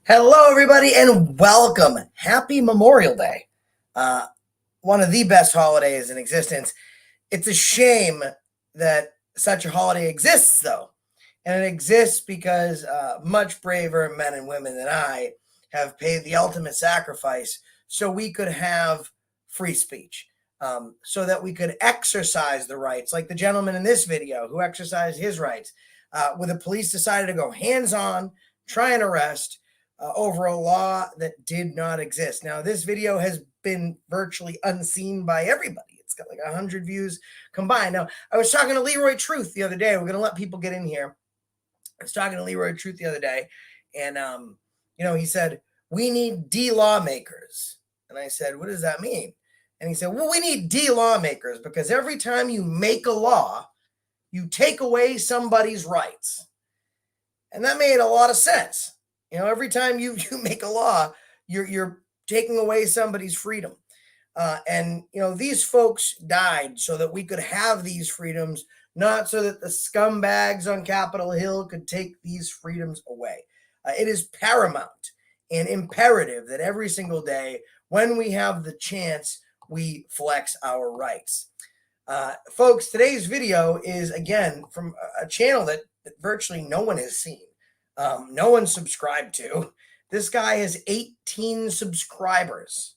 Hello, everybody, and welcome. Happy Memorial Day. One of the best holidays in existence. It's a shame that such a holiday exists, though. And it exists because much braver men and women than I have paid the ultimate sacrifice so we could have free speech, so that we could exercise the rights, like the gentleman in this video who exercised his rights, where the police decided to go hands on, try and arrest over a law that did not exist. Now, this video has been virtually unseen by everybody. It's got like 100 views combined. Now, I was talking to Leroy Truth the other day. We're going to let people get in here. I was talking to Leroy Truth the other day, and he said, "We need de-lawmakers." And I said, "What does that mean?" And he said, "Well, we need de-lawmakers because every time you make a law, you take away somebody's rights." And that made a lot of sense. Every time you make a law, you're taking away somebody's freedom. These folks died so that we could have these freedoms, not so that the scumbags on Capitol Hill could take these freedoms away. It is paramount and imperative that every single day, when we have the chance, we flex our rights. Folks, today's video is, again, from a channel that virtually no one has seen. No one subscribed to. This guy has 18 subscribers.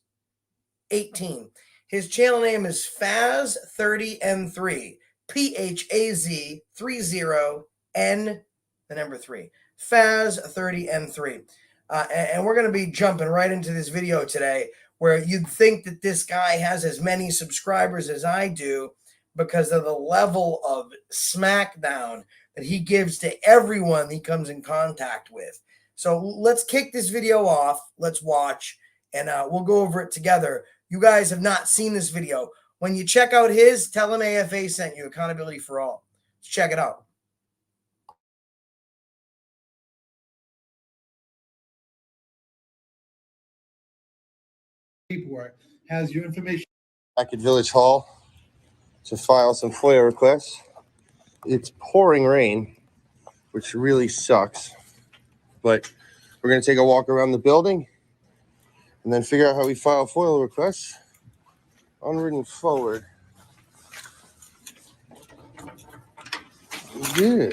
18. His channel name is Phaz30N3. Phaz 30N, the number 3. Phaz30N3. And we're going to be jumping right into this video today, where you'd think that this guy has as many subscribers as I do because of the level of smackdown that he gives to everyone he comes in contact with. So let's kick this video off. Let's watch, and we'll go over it together. You guys have not seen this video. When you check out his, tell him AFA sent you, Accountability for All. Let's check it out. Paperwork has your information. Back at Village Hall to file some FOIA requests. It's pouring rain, which really sucks, but we're going to take a walk around the building and then figure out how we file FOIA requests. Onward and forward. Yeah.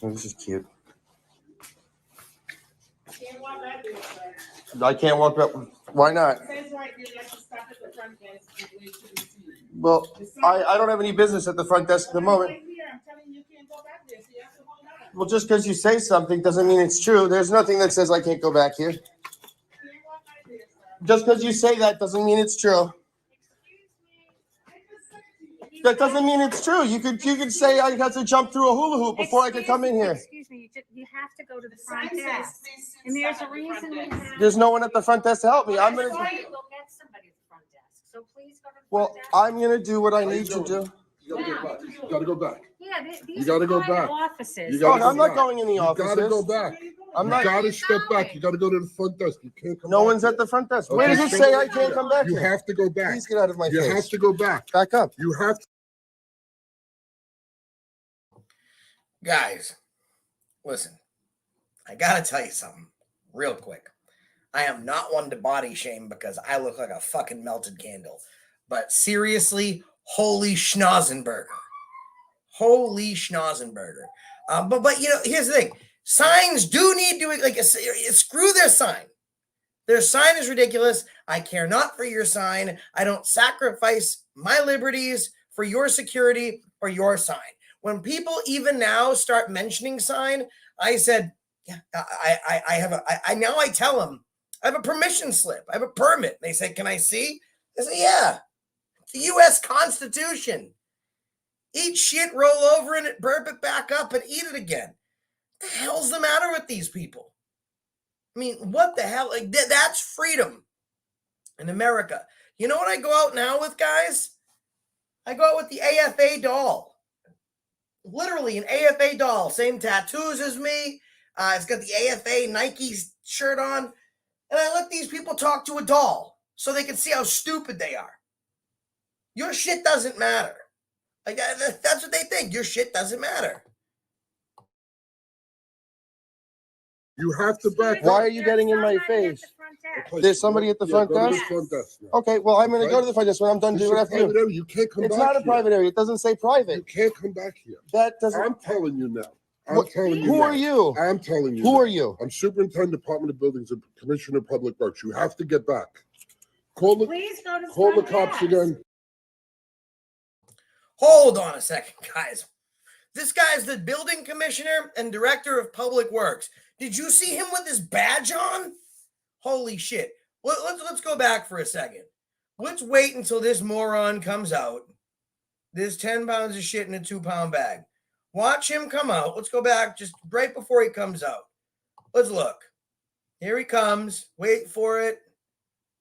Oh, this is cute. I can't walk up. Why not? Well, I don't have any business at the front desk at the moment. Well, just because you say something doesn't mean it's true. There's nothing that says I can't go back here. Just because you say that doesn't mean it's true. That doesn't mean it's true. You could say I had to jump through a hula hoop before I could come in here. Excuse me, you have to go to the front desk. And there's a reason we have. There's no one at the front desk to help me. I'm gonna. We'll get somebody at the front desk. So please go to the front Well, desk. I'm gonna do what I need to do. You gotta go back. Yeah, You these gotta are go private back. offices. You gotta I'm go not back. going in the You offices. gotta go back. I'm You not. gotta step back. You gotta go to the front desk. You can't come No back one's here. at the front desk. Okay, Where does it so say I can't come back You here? have to go back. Please get out of my You face. have to go back. Back up. You have to. Guys, listen, I got to tell you something real quick. I am not one to body shame because I look like a fucking melted candle. But seriously, holy schnozenberger. Holy schnozenberger. But here's the thing. Signs do need to, screw their sign. Their sign is ridiculous. I care not for your sign. I don't sacrifice my liberties for your security or your sign. When people even now start mentioning sign, I said, yeah, I tell them, I have a permission slip. I have a permit. They say, can I see? I say, yeah, it's the U.S. Constitution. Eat shit, roll over in it, burp it back up, and eat it again. What the hell's the matter with these people? I mean, what the hell? Like, that's freedom in America. You know what I go out now with, guys? I go out with the AFA doll. Literally an AFA doll. Same tattoos as me. It's got the AFA Nike shirt on. And I let these people talk to a doll so they can see how stupid they are. Your shit doesn't matter. Like, that's what they think. Your shit doesn't matter. You have to back Why up. are you getting in my face? Okay, There's somebody at the front go to desk? the front desk now. Okay, well, I'm going to go to the front desk. When I'm done This doing is what I a have to private do. area. You can't come It's back not a here. private area. It doesn't say You private. can't come back here. That doesn't. I'm telling you now. I'm What- telling you Who now. are you? I'm telling you. Who now. are you? I'm Superintendent Department of Buildings and Commissioner of Public Works. You have to get back. Call the Please go to call the front cops desk. again. Hold on a second, guys. This guy's the building commissioner and director of public works. Did you see him with his badge on? Holy shit. Let's go back for a second. Let's wait until this moron comes out. There's 10 pounds of shit in a 2-pound bag. Watch him come out. Let's go back just right before he comes out. Let's look. Here he comes. Wait for it.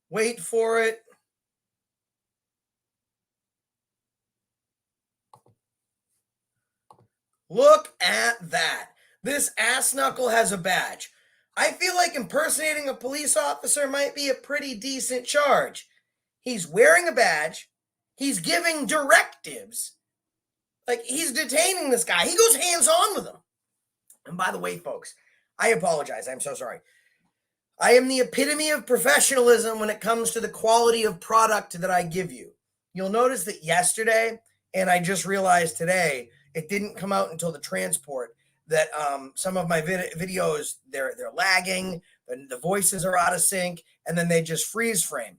Wait for it. Look at that. This ass knuckle has a badge. I feel like impersonating a police officer might be a pretty decent charge. He's wearing a badge. He's giving directives. Like, he's detaining this guy. He goes hands-on with him. And by the way, folks, I apologize. I'm so sorry. I am the epitome of professionalism when it comes to the quality of product that I give you. You'll notice that yesterday, and I just realized today, it didn't come out until the transport, that some of my videos, they're lagging, the voices are out of sync, and then they just freeze frame.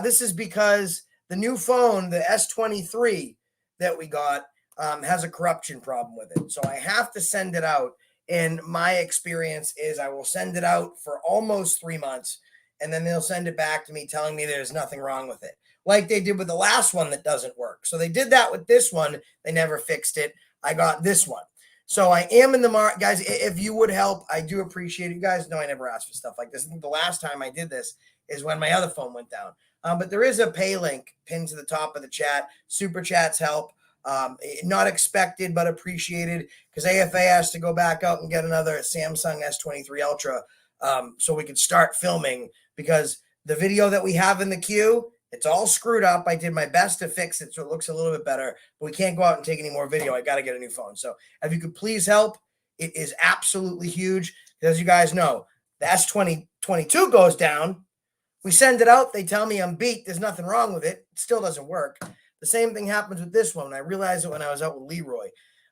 This is because the new phone, the S23 that we got, has a corruption problem with it. So I have to send it out. And my experience is I will send it out for almost 3 months, and then they'll send it back to me telling me there's nothing wrong with it, like they did with the last one that doesn't work. So they did that with this one. They never fixed it. I got this one. So I am in the market. Guys, if you would help, I do appreciate it. You guys know I never ask for stuff like this. I think the last time I did this is when my other phone went down. But there is a pay link pinned to the top of the chat. Super chats help. Not expected, but appreciated, because AFA has to go back out and get another Samsung S23 Ultra so we can start filming, because the video that we have in the queue, it's all screwed up. I did my best to fix it so it looks a little bit better, but we can't go out and take any more video. I got to get a new phone. So if you could please help, it is absolutely huge. As you guys know, the S2022 goes down. We send it out. They tell me I'm beat. There's nothing wrong with it. It still doesn't work. The same thing happens with this one. I realized it when I was out with Leroy.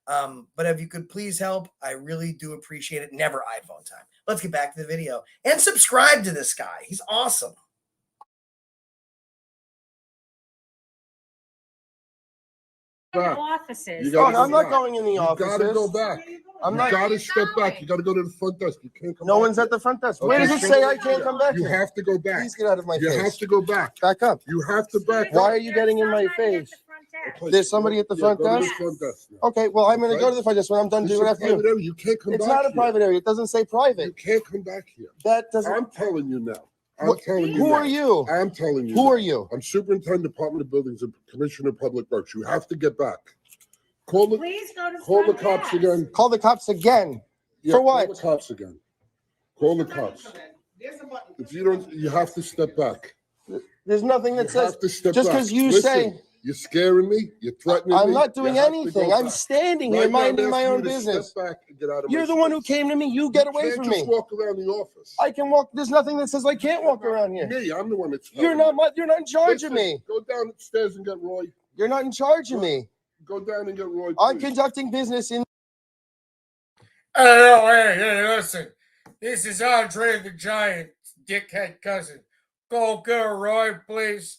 But if you could please help, I really do appreciate it. Never iPhone time. Let's get back to the video and subscribe to this guy. He's awesome. Back. Offices. You gotta I'm go not back. going in the You offices. gotta go back. I'm You not. gotta step back. You gotta go to the front desk. You can't come No back one's here. at the front desk. Okay, Where does it so- say I can't come back You here? have to go back. Please get out of my You face. have to go back. Back up. You have to back Why up. are you getting in my face? Okay, There's somebody at the yeah, front go to the desk? front desk now. Okay, well, I'm going to Okay. go to the front desk when I'm done This doing what I is a have to private do. area. You can't come It's back not a here. private area. It doesn't say You private. can't come back here. That doesn't. I'm telling you now. I'm What- telling you Who now. are you? I'm telling you. Who now. are you? I'm Superintendent Department of Buildings and Commissioner of Public Works. You have to get back. Call the Please go to call the front cops desk. again. Call the cops again. Yeah, For what? Call the cops again. Call the cops. If you don't, you have to step back. There's nothing You that says. have to step Just back. 'cause you Listen, say- you're scaring me. You're threatening me. I'm not doing You have to anything. go I'm back. standing here Right now, I'm minding my asking own you to business. Step back and get out of You're my the one who space. came to me. You get away can't from just me. walk around the office. I can walk. There's nothing that says I can't walk around here. Me, I'm the one that's. You're telling not. You're not in you. charge of Listen, me. Go downstairs and get Roy. You're not in charge of me. Go down and get Roy. I'm please. conducting business in. Hey, listen. This is Andre the Giant, dickhead cousin. Go get Roy, please.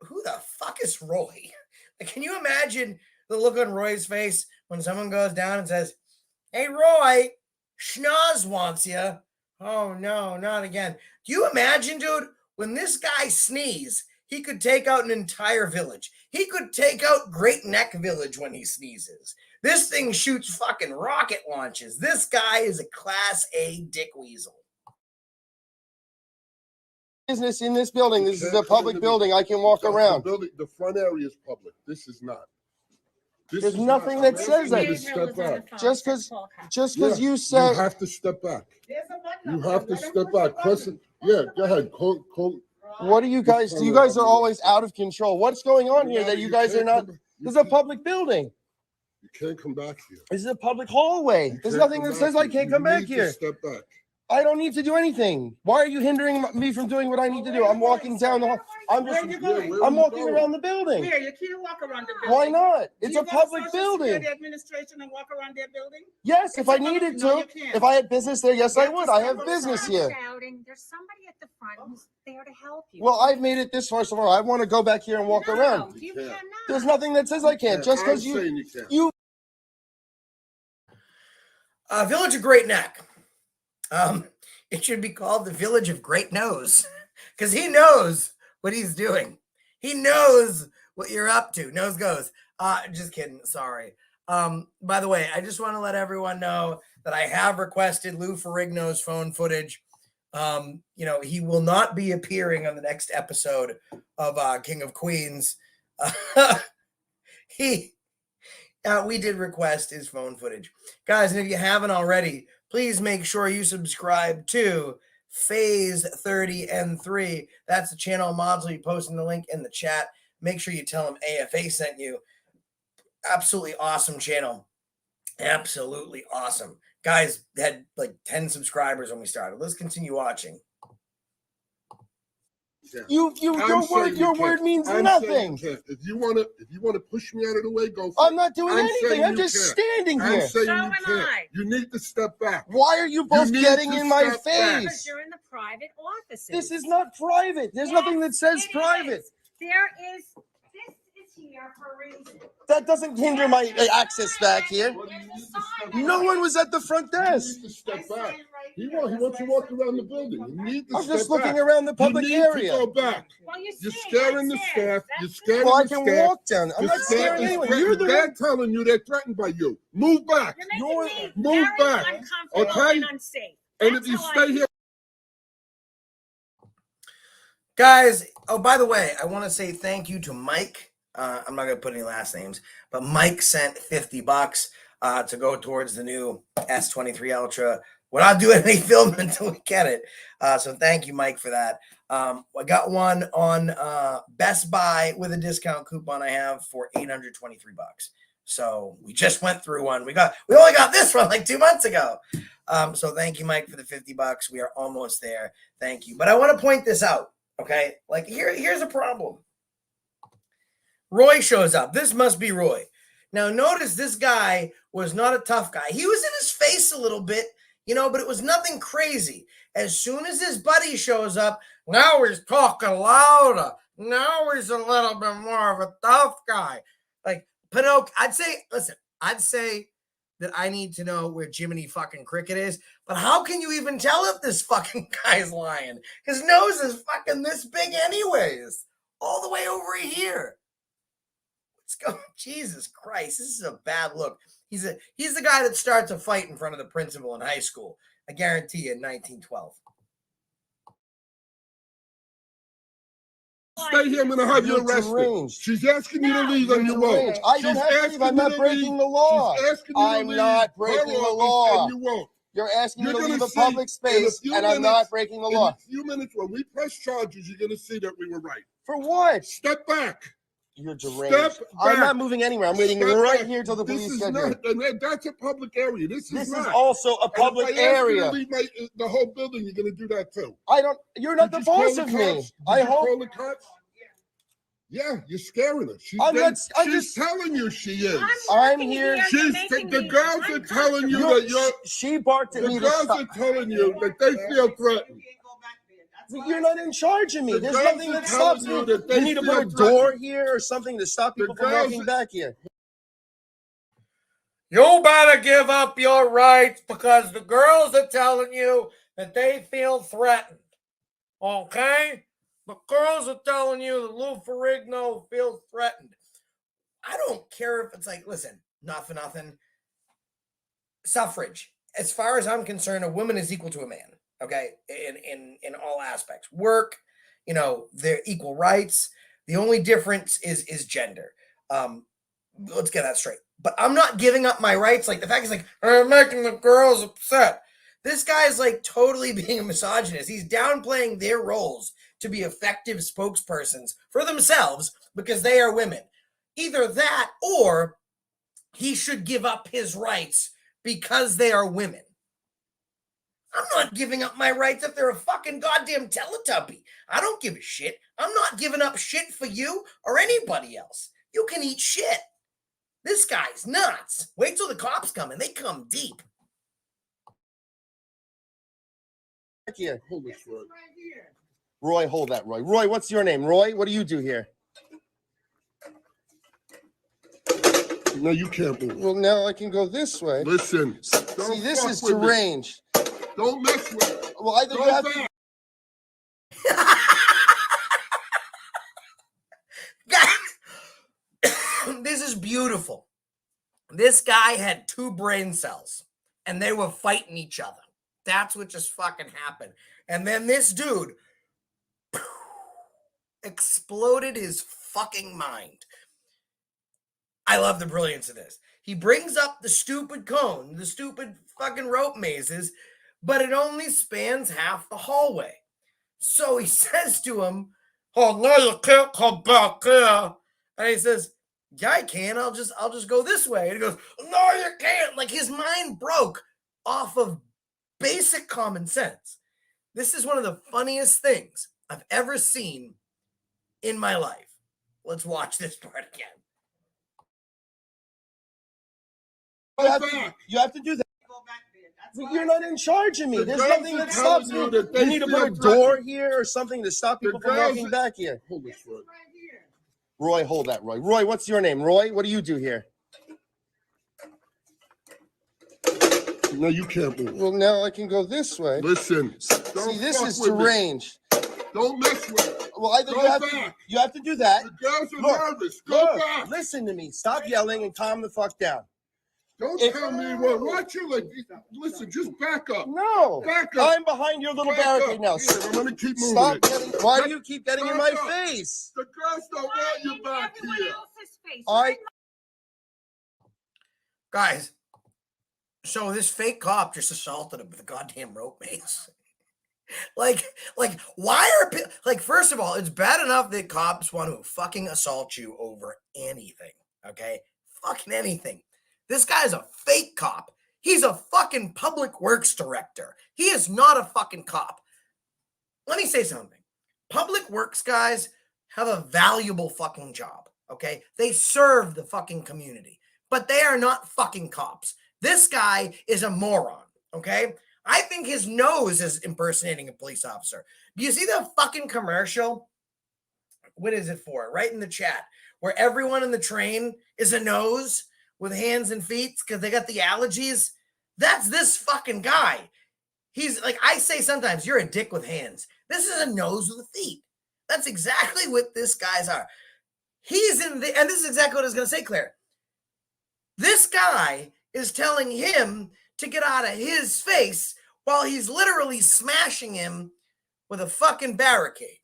Who the fuck is Roy? Like, can you imagine the look on Roy's face when someone goes down and says, "Hey, Roy, Schnoz wants you." Oh, no, not again. Do you imagine, dude, when this guy sneezes, he could take out an entire village. He could take out Great Neck Village when he sneezes. This thing shoots fucking rocket launches. This guy is a class A dick weasel. Business in this building. This is can't a public come into building. I can walk The around. building, the front area is public. This is not. This There's is nothing not- that I'm says asking you that. to step back. Just because Yeah, you you said have to step back. You have to step back. Press it. Yeah, go ahead. Call. what do you guys do? You guys are always out of control. What's going on here that you guys are not? This is a public building. You can't come back here. This is a public hallway. You There's can't nothing come that back says I here. can't You come back need to here. Step back. I don't need to do anything. Why are you hindering me from doing what I need to do? I'm walking down the hall. I'm just. Where you going? where I'm you walking going? around the building. Here, you can't walk around the building. Why not? Do It's you a go to public Social building. Security Administration and walk around their building? Yes, if It's I a public- needed no, to. you can't. If I had business there, yes, You I have to would. I step have outside. business Stop here. shouting. There's somebody at the front who's there to help you. Well, I've made it this far so far. I want to go back here and walk No, around. you can't. cannot. There's nothing that says I can't. Just I'm because saying you can't. you. Village of Great Neck. It should be called the Village of Great Nose because he knows what he's doing. He knows what you're up to. Nose goes. Just kidding. Sorry. By the way, I just want to let everyone know that I have requested Lou Ferrigno's phone footage. He will not be appearing on the next episode of King of Queens. We did request his phone footage. Guys, and if you haven't already, please make sure you subscribe to Phase 30 and 3. That's the channel. Mods will be posting the link in the chat. Make sure you tell them AFA sent you. Absolutely awesome channel. Absolutely awesome. Guys had like 10 subscribers when we started. Let's continue watching. Your word means nothing. If you want to push me out of the way, go. I'm not doing anything. I'm just can't. standing I'm here. saying So you am can't. I. You need to step back. Why are you both need getting to in my step back. Because face? you're in the private offices. This is not private. There's Yes, nothing that says it private. is. There is. This is here for a reason. That doesn't hinder my access back here. Well, you need to step No back. one was at the front You desk. need to step back. He wants to walk around the building. You need to I'm step just back. looking around the public you need area. To go back. Well, you You're see, scaring the that's it. staff. That's You're it. scaring Well, I the can staff. walk down. I'm The not staff scaring is anyone. threatened. You're the They're one. telling you they're threatened by you. Move back. You're making me Move very back. uncomfortable Okay? and unsafe. And That's if you how I stay feel. here. Guys, oh, by the way, I want to say thank you to Mike. I'm not going to put any last names, but Mike sent $50 to go towards the new S23 Ultra. We're not doing any filming until we get it. So thank you, Mike, for that. I got one on Best Buy with a discount coupon I have for $823. So we just went through one. We only got this one like 2 months ago. So thank you, Mike, for the $50. We are almost there. Thank you. But I want to point this out. Okay, like here's a problem. Roy shows up. This must be Roy. Now, notice this guy was not a tough guy. He was in his face a little bit, but it was nothing crazy. As soon as his buddy shows up, now he's talking louder. Now he's a little bit more of a tough guy. Like Pinocchio, I'd say that I need to know where Jiminy fucking Cricket is. But how can you even tell if this fucking guy's lying? His nose is fucking this big anyways. All the way over here. Let's go. Jesus Christ. This is a bad look. He's the guy that starts a fight in front of the principal in high school. I guarantee you in 1912. Stay here, I'm going to have you You're arrested. deranged. She's asking you to leave and you won't. Deranged. I don't She's have to leave. asking I'm you not to breaking leave. the law. She's asking you to I'm leave not her breaking the office law. And you won't. You're asking me You're to gonna leave a see public in a space, few and I'm minutes- not breaking the law. In a few minutes, when we press charges, you're going to see that we were right. For what? Step back. You're deranged. Step I'm back. not moving anywhere. I'm waiting Step right back. here till the This police is get not, here. and that's a public area. This This not. is also a And public if I ask you to area. leave the whole building, you're going to do that too. You're not the Did you call boss the of me. cops? Did I you hope. call the cops? Yeah, you're scaring her. I'm She's just- telling you she is. I'm working here. You're She's making the me girls are telling you You- that you're. She barked at The me to girls stop. are telling you that they feel threatened. You're not in charge of me. The There's girls nothing are that stops telling me. you that they You need to put a feel door threatened. here or something to stop The people from girls- walking back here. You better give up your rights because the girls are telling you that they feel threatened. Okay? The girls are telling you that Lou Ferrigno feels threatened. I don't care if it's like, listen, not for nothing. Suffrage. As far as I'm concerned, a woman is equal to a man. Okay? In all aspects. Work, they're equal rights. The only difference is gender. let's get that straight. But I'm not giving up my rights. Like the fact is like, I'm making the girls upset. This guy is like totally being a misogynist. He's downplaying their roles to be effective spokespersons for themselves because they are women. Either that or he should give up his rights because they are women. I'm not giving up my rights if they're a fucking goddamn Teletubby. I don't give a shit. I'm not giving up shit for you or anybody else. You can eat shit. This guy's nuts. Wait till the cops come and they come deep. Here. Holy shit. Roy, hold that, Roy. Roy, what's your name? Roy, what do you do here? No, you can't move. Well, now I can go this way. Listen. See, this is with me. deranged. Don't mess with it. Well, either you have to. This is beautiful. This guy had 2 brain cells and they were fighting each other. That's what just fucking happened. And then this dude exploded his fucking mind. I love the brilliance of this. He brings up the stupid cone, the stupid fucking rope mazes, but it only spans half the hallway. So he says to him, "Oh, no, you can't come back here." And he says, "Yeah, I can. I'll just go this way." And he goes, "No, you can't." Like his mind broke off of basic common sense. This is one of the funniest things I've ever seen in my life. Let's watch this part again. You have to do that. You're not in charge of me. There's nothing that stops me. that You need to put a door here or something to stop people from walking back here. Holy shit. Roy, hold that, Roy. Roy, what's your name? Roy, what do you do here? No, you can't move. Well, now I can go this way. Listen. See, this is deranged. Don't mess with it. Well, either you have to do that. The girls are nervous. Go back. Listen to me. Stop yelling and calm the fuck down. Don't tell me what. Watch you like. Listen, just back up. No. Back up. I'm behind your little barricade now. Here, I'm gonna keep moving. Stop it. getting. Why do you keep getting in my Back up. face? The girls don't want you back here. Guys, so this fake cop just assaulted him with a goddamn rope mace. like, why are people, like, first of all, it's bad enough that cops want to fucking assault you over anything, okay? Fucking anything. This guy's a fake cop. He's a fucking public works director. He is not a fucking cop. Let me say something. Public works guys have a valuable fucking job, okay? They serve the fucking community, but they are not fucking cops. This guy is a moron, okay? I think his nose is impersonating a police officer. Do you see the fucking commercial? What is it for? Right in the chat, where everyone in the train is a nose with hands and feet because they got the allergies. That's this fucking guy. He's like, I say sometimes, you're a dick with hands. This is a nose with feet. That's exactly what this guy's are. He's in the, and this is exactly what I was going to say, Claire. This guy is telling him to get out of his face while he's literally smashing him with a fucking barricade.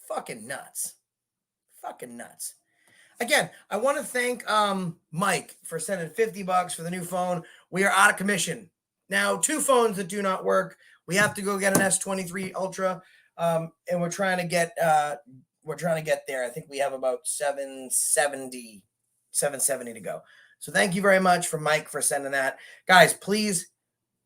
Fucking nuts. Fucking nuts. Again, I want to thank Mike for sending $50 for the new phone. We are out of commission. Now, 2 phones that do not work. We have to go get an S23 Ultra, and we're trying to get there. I think we have about 770 to go. So thank you very much for Mike for sending that. Guys, please,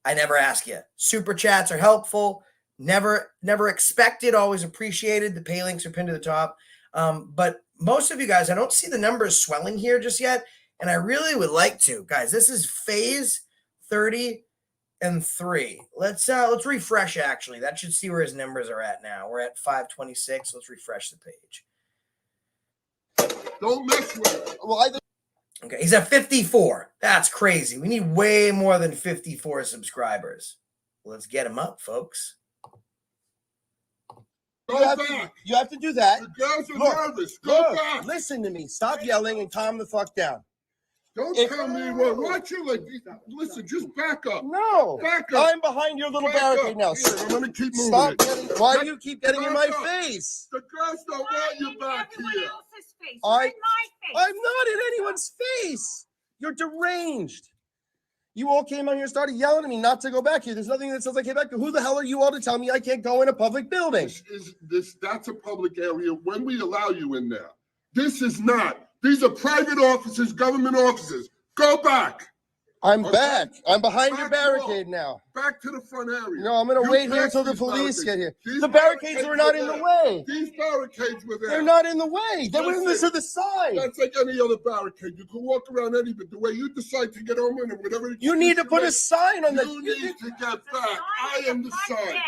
I never ask you. Super chats are helpful. Never expected, always appreciated. The pay links are pinned to the top. But most of you guys, I don't see the numbers swelling here just yet, and I really would like to. Guys, this is phase 30 and 3. Let's refresh, actually. That should see where his numbers are at now. We're at 526. Let's refresh the page. Don't mess with it. Well, Okay, he's at 54. That's crazy. We need way more than 54 subscribers. Let's get him up, folks. Go back. You have to do that. The girls are nervous. Go back. Listen to me. Stop yelling and calm the fuck down. Don't If- tell me what. Watch you like. Listen, just back up. No. Back up. I'm behind your little Back barricade up. now. Here, I'm gonna keep moving Stop it. getting. Why do you keep getting in my Back up. face? The girls don't want you back Everyone here. else's face. I- You're in my face. I'm not in anyone's face. You're deranged. You all came out here and started yelling at me not to go back here. There's nothing that says I came back here. Who the hell are you all to tell me I can't go in a public building? That's a public area when we allow you in there. This is not. These are private offices, government offices. Go back. I'm Okay. back. I'm behind your Back barricade now. Back to the front area. No, I'm going to You wait here passed until the these police get here. These The barricades were not in the there. way. These barricades were there. They're not in the way. They were in this Listen, to the side. That's like any other barricade. You can walk around any, but the way you decide to get over and whatever. You need to put a sign on the. You need to get back. I am the sign.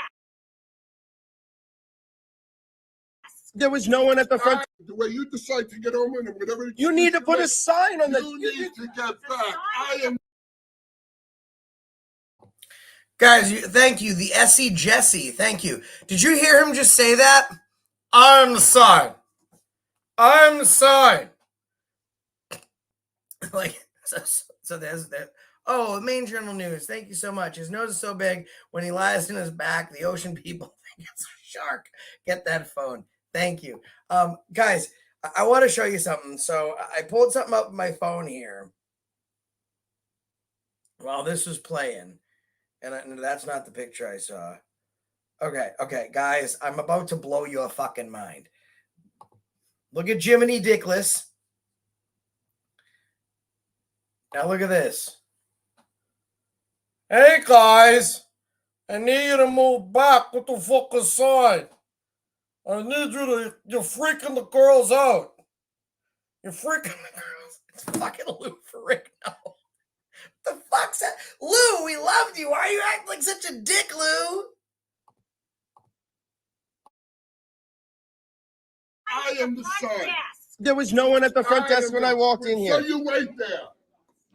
There was no one at the front. The way you decide to get over and whatever. You need to put a sign on the. You need to get back. I am. Guys, thank you. The SE Jesse, thank you. Did you hear him just say that? I'm sorry. I'm sorry. Like, so there's that. Oh, main journal news. Thank you so much. His nose is so big when he lies in his back, the ocean people think it's a shark. Get that phone. Thank you. Guys, I want to show you something. So I pulled something up on my phone here while this was playing. And that's not the picture I saw. Okay, guys, I'm about to blow your fucking mind. Look at Jiminy Dickless. Now look at this. Hey, guys, I need you to move back with the fucking sign. I need you to, you're freaking the girls out. You're freaking the girls. It's fucking Lou Ferrigno. The fuck's that? Lou, we loved you. Why are you acting like such a dick, Lou? I am the sign. There was no one at the front desk when I walked in here. So you wait there.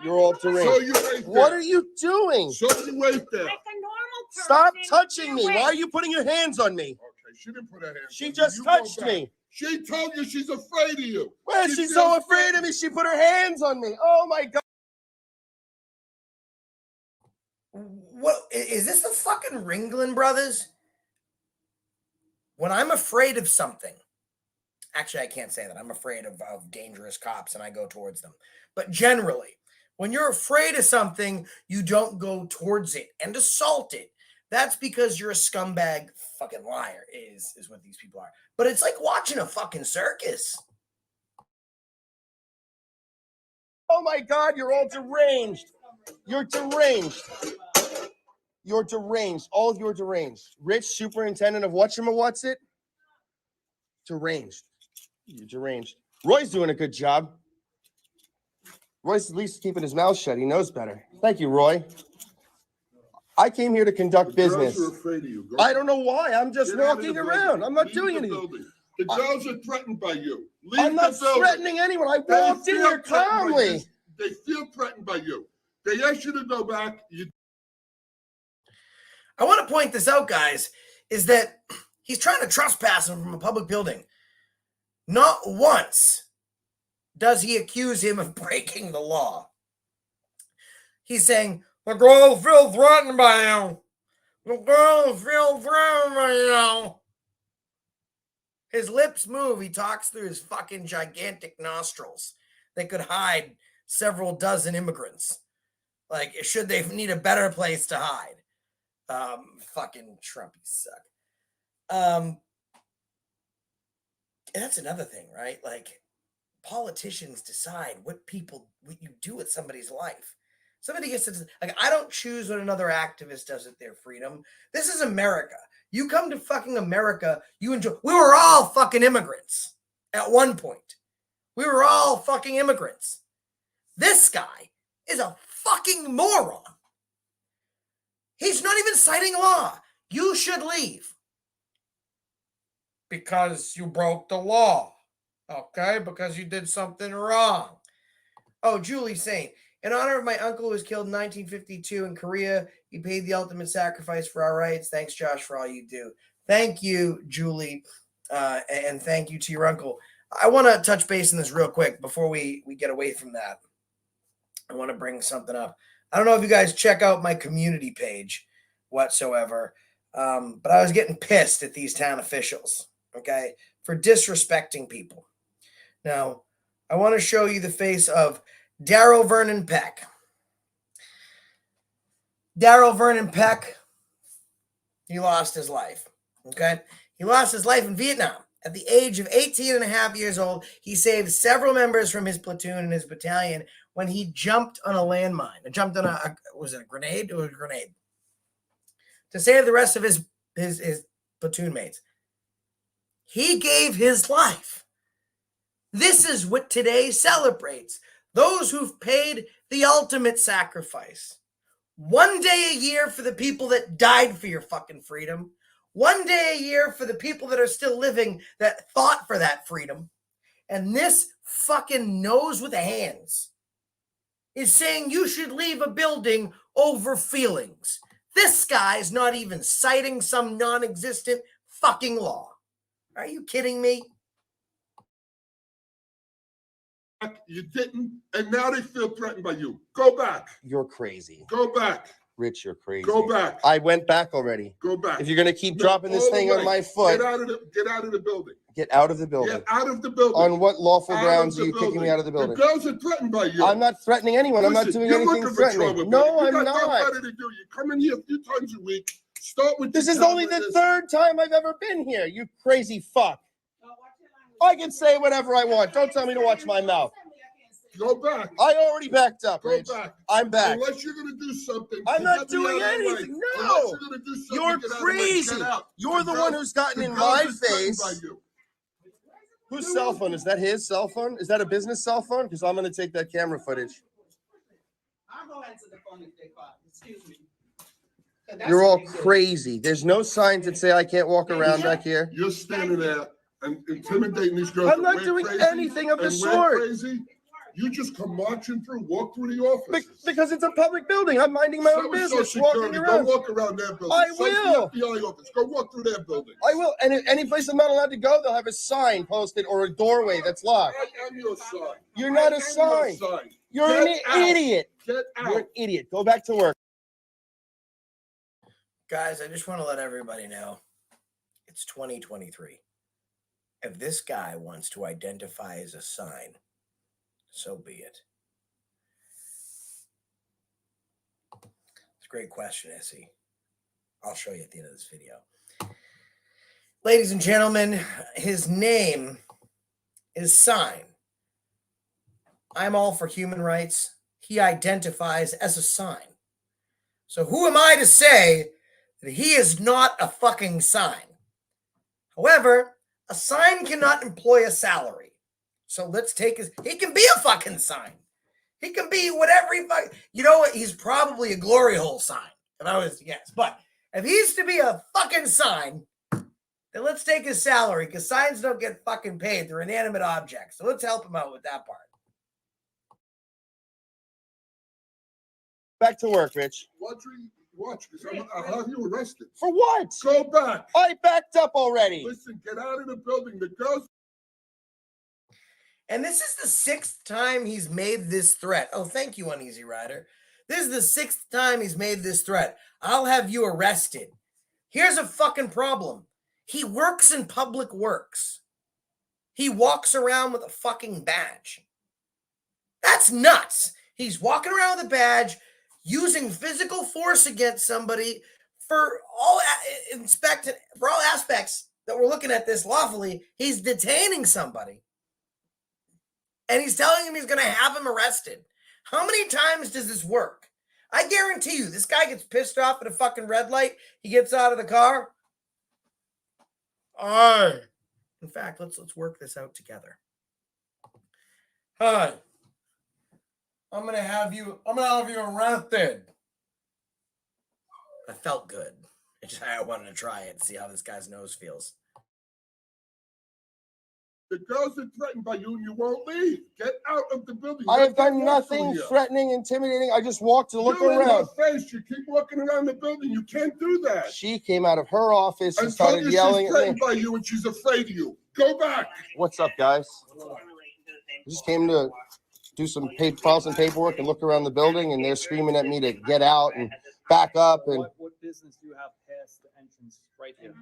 You're all deranged. So you wait there. What are you doing? So you wait there. Like a normal person. Stop touching me. You Why are wait. you putting your hands on me? Okay, she didn't put her hands She on you. just You go touched back. me. She told you she's afraid of you. Well, She she's so feels afraid of me. She put her hands on me. Oh my God. What is this? The fucking Ringling Brothers? When I'm afraid of something, actually, I can't say that. I'm afraid of dangerous cops and I go towards them. But generally, when you're afraid of something, you don't go towards it and assault it. That's because you're a scumbag fucking liar, is what these people are. But it's like watching a fucking circus. Oh my God, you're all deranged. You're deranged. You're deranged. All of you are deranged. Rich, superintendent of what's it? Deranged. You're deranged. Roy's doing a good job. Roy's at least keeping his mouth shut. He knows better. Thank you, Roy. I came here to conduct The business. girls are afraid of you. Go I don't know why. I'm just Get out of walking the around. building. I'm not Leave doing the anything. building. The girls are threatened by you. Leave I'm not the building. threatening anyone. I They walked in feel here threatened by calmly. you. They feel threatened by you. They ask you to go back. You I want to point this out, guys, is that he's trying to trespass him from a public building. Not once does he accuse him of breaking the law. He's saying, the girls feel threatened by you. The girls feel threatened by you. His lips move. He talks through his fucking gigantic nostrils that could hide several dozen immigrants. Like, should they need a better place to hide? Fucking Trump, you suck. And that's another thing, right? Like, politicians decide what you do with somebody's life. Somebody gets to, like, I don't choose what another activist does with their freedom. This is America. You come to fucking America, you enjoy. We were all fucking immigrants at one point. We were all fucking immigrants. This guy is a fucking moron. He's not even citing law. You should leave. Because you broke the law. Okay? Because you did something wrong. Oh, Julie Saint. In honor of my uncle who was killed in 1952 in Korea, he paid the ultimate sacrifice for our rights. Thanks, Josh, for all you do. Thank you, Julie. And thank you to your uncle. I want to touch base on this real quick before we get away from that. I want to bring something up. I don't know if you guys check out my community page whatsoever, but I was getting pissed at these town officials, okay, for disrespecting people. Now, I want to show you the face of Daryl Vernon Peck. Daryl Vernon Peck, he lost his life, okay? He lost his life in Vietnam. At the age of 18 and a half years old, he saved several members from his platoon and his battalion when he jumped on a landmine. He jumped on was it a grenade? It was a grenade. To save the rest of his platoon mates. He gave his life. This is what today celebrates. Those who've paid the ultimate sacrifice. One day a year for the people that died for your fucking freedom. One day a year for the people that are still living that fought for that freedom. And this fucking nose with the hands is saying you should leave a building over feelings. This guy's not even citing some non-existent fucking law. Are you kidding me? You didn't, and now they feel threatened by you. Go back. You're crazy. Go back. Rich, you're crazy. Go back. I went back already. Go back. If you're going to keep dropping this thing on my foot. Get out of the building. Get out of the building. Get out of the building. On what lawful grounds are you kicking me out of the building? The girls are threatened by you. I'm not threatening anyone. I'm not doing anything threatening. No, I'm not. Better to do. You come in here a few times a week. Start with this is only the third time I've ever been here. You crazy fuck. I can say whatever I want. Don't tell me to watch my mouth. Go back. I already backed up, Go Rich. back. I'm back. Unless you're going to do something. I'm not doing anything. No. You're crazy. You're the one who's gotten in my face. Whose cell phone? Is that his cell phone? Is that a business cell phone? Because I'm going to take that camera footage. I'll go answer the phone if they call. Excuse me. You're all crazy. There's no signs that say I can't walk around back here. You're standing there and intimidating these girls. I'm not doing anything of the sort. Crazy. You just come marching through, walk through the office. Because it's a public building. I'm minding my own business, walking around. Go walk around their building. I will. The FBI office. Go walk through their building. I will. And if any place I'm not allowed to go, they'll have a sign posted or a doorway that's locked. I am your sign. You're not a sign. You're an idiot. Get out. You're an idiot. Go back to work. Guys, I just want to let everybody know it's 2023. If this guy wants to identify as a sign, so be it. It's a great question, Essie. I'll show you at the end of this video. Ladies and gentlemen, his name is Sign. I'm all for human rights. He identifies as a sign. So who am I to say that he is not a fucking sign? However, a sign cannot employ a salary. So let's take he can be a fucking sign. He can be whatever you know what? He's probably a glory hole sign. If I was to guess. But if he's to be a fucking sign, then let's take his salary because signs don't get fucking paid. They're inanimate objects. So let's help him out with that part. Back to work, Rich. Watch, because I'll have you arrested. For what? Go back. I backed up already. Listen, get out of the building. The girls. And this is the 6th time he's made this threat. Oh, thank you, Uneasy Rider. This is the 6th time he's made this threat. I'll have you arrested. Here's a fucking problem. He works in public works. He walks around with a fucking badge. That's nuts. He's walking around with a badge, using physical force against somebody for all aspects that we're looking at this lawfully. He's detaining somebody. And he's telling him he's going to have him arrested. How many times does this work? I guarantee you, this guy gets pissed off at a fucking red light. He gets out of the car. Hi. In fact, let's work this out together. Hi. I'm gonna have you arrested. That felt good. I wanted to try it and see how this guy's nose feels. The girls are threatened by you and you won't leave. Get out of the building. I have done nothing threatening, intimidating. I just walked to look around. In my face. You keep walking around the building. You can't do that. She came out of her office and started yelling at me. She's threatened by you and she's afraid of you. Go back. What's up, guys? I just came to do file some paperwork and look around the building, and they're screaming at me to get out and back up. And what business do you have past the entrance right there?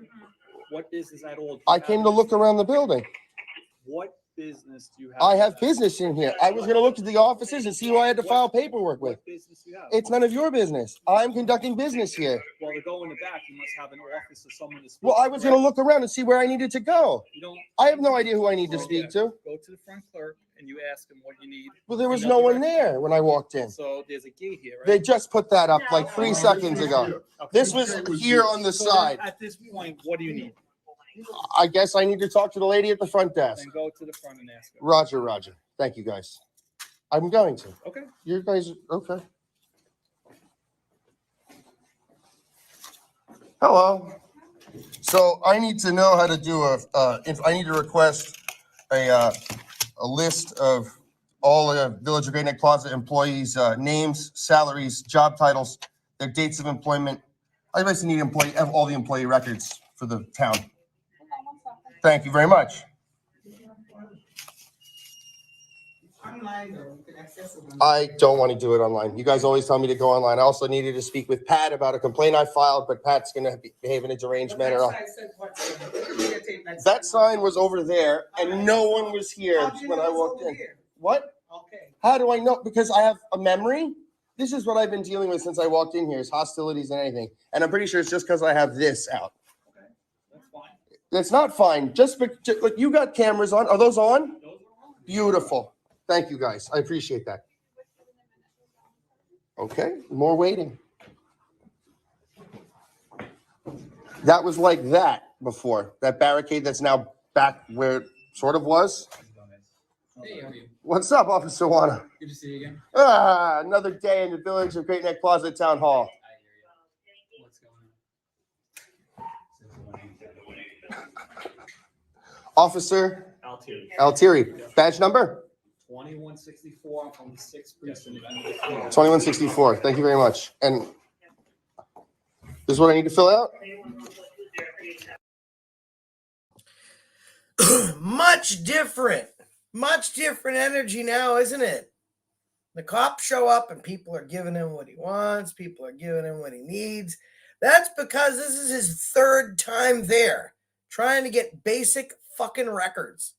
What business at all? I came to look around the building. What business do you have? I have business in here. I was going to look at the offices and see who I had to file paperwork with. What business do you have? It's none of your business. I'm conducting business here. Well, to go in the back, you must have an office or someone to speak Well, I was going to look around and see where I needed to go. You don't. I have no idea who I need to speak to. Go to the front clerk and you ask him what you need. Well, there was no one there when I walked in. So there's a gate here, right? They just put that up like 3 seconds ago. This was here on the side. At this point, what do you need? I guess I need to talk to the lady at the front desk. Then go to the front and ask her. Roger. Thank you, guys. I'm going to. Okay. You guys, okay. Hello. So I need to know how to do if I need to request a list of all the Village of Great Neck Plaza employees' names, salaries, job titles, their dates of employment. I basically need all the employee records for the town. Thank you very much. Online, though, you can access it. I don't want to do it online. You guys always tell me to go online. I also needed to speak with Pat about a complaint I filed, but Pat's going to behave in a deranged manner. That sign was over there, and no one was here when I walked in. What? Okay. How do I know? Because I have a memory. This is what I've been dealing with since I walked in here, is hostilities and anything. And I'm pretty sure it's just because I have this out. Okay. That's fine. It's not fine. Like, you got cameras on. Are those on? Those are on. Beautiful. Thank you, guys. I appreciate that. Okay, more waiting. That was like that before. That barricade that's now back where it sort of was. Hey, how are you? What's up, Officer Wana? Good to see you again. Another day in the Village of Great Neck Plaza Town Hall. I hear you. What's going on? Officer Altieri. Altieri, badge number? 2164 from the 6th precinct. 2164. Thank you very much. And this is what I need to fill out? Much different energy now, isn't it? The cops show up and people are giving him what he wants. People are giving him what he needs. That's because this is his 3rd time there, trying to get basic fucking records.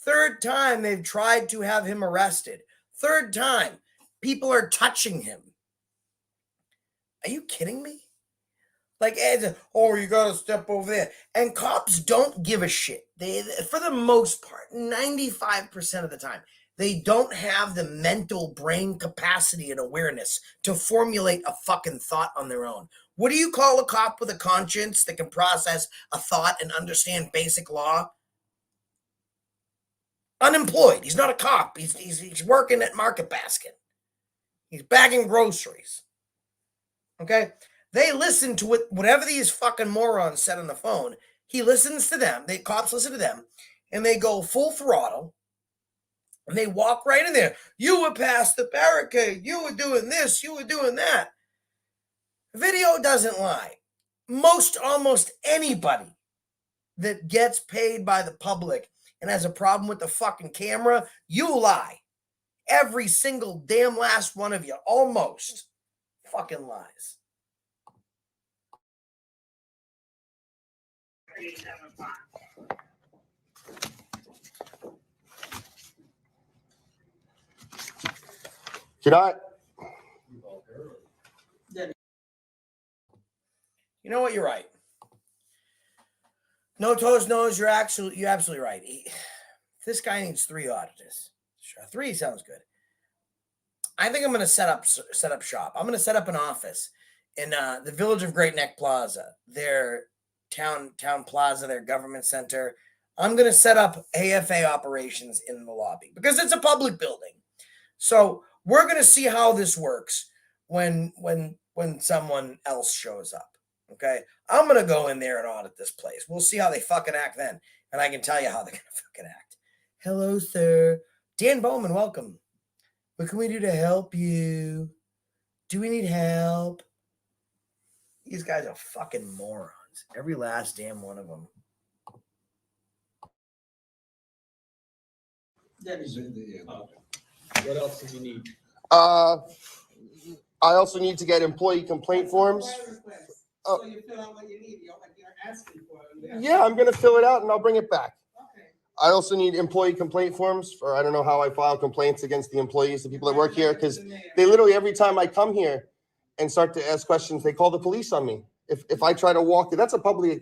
3rd time they've tried to have him arrested. 3rd time people are touching him. Are you kidding me? Like, oh, you gotta step over there. And cops don't give a shit. They, for the most part, 95% of the time, they don't have the mental brain capacity and awareness to formulate a fucking thought on their own. What do you call a cop with a conscience that can process a thought and understand basic law? Unemployed. He's not a cop. He's working at Market Basket. He's bagging groceries. Okay? They listen to whatever these fucking morons said on the phone. He listens to them. The cops listen to them. And they go full throttle. And they walk right in there. You were past the barricade. You were doing this. You were doing that. Video doesn't lie. Almost anybody that gets paid by the public and has a problem with the fucking camera, you lie. Every single damn last one of you, almost, fucking lies. Can I? You know what? You're right. No toes knows. You're absolutely right. This guy needs 3 auditors. Sure, 3 sounds good. I think I'm going to set up shop. I'm going to set up an office in the Village of Great Neck Plaza, their town plaza, their government center. I'm going to set up AFA operations in the lobby because it's a public building. So we're going to see how this works when someone else shows up. Okay, I'm going to go in there and audit this place. We'll see how they fucking act then. And I can tell you how they're going to fucking act. Hello, sir. Dan Bowman, welcome. What can we do to help you? Do we need help? These guys are fucking morons. Every last damn one of them. What else do you need? I also need to get employee complaint forms. Oh. So you fill out what you need, you're asking for it. Yeah, I'm gonna fill it out and I'll bring it back. Okay. I also need employee complaint forms for, I don't know how I file complaints against the employees, the people that work here, because they literally, every time I come here and start to ask questions, they call the police on me. If I try to walk, that's a publicly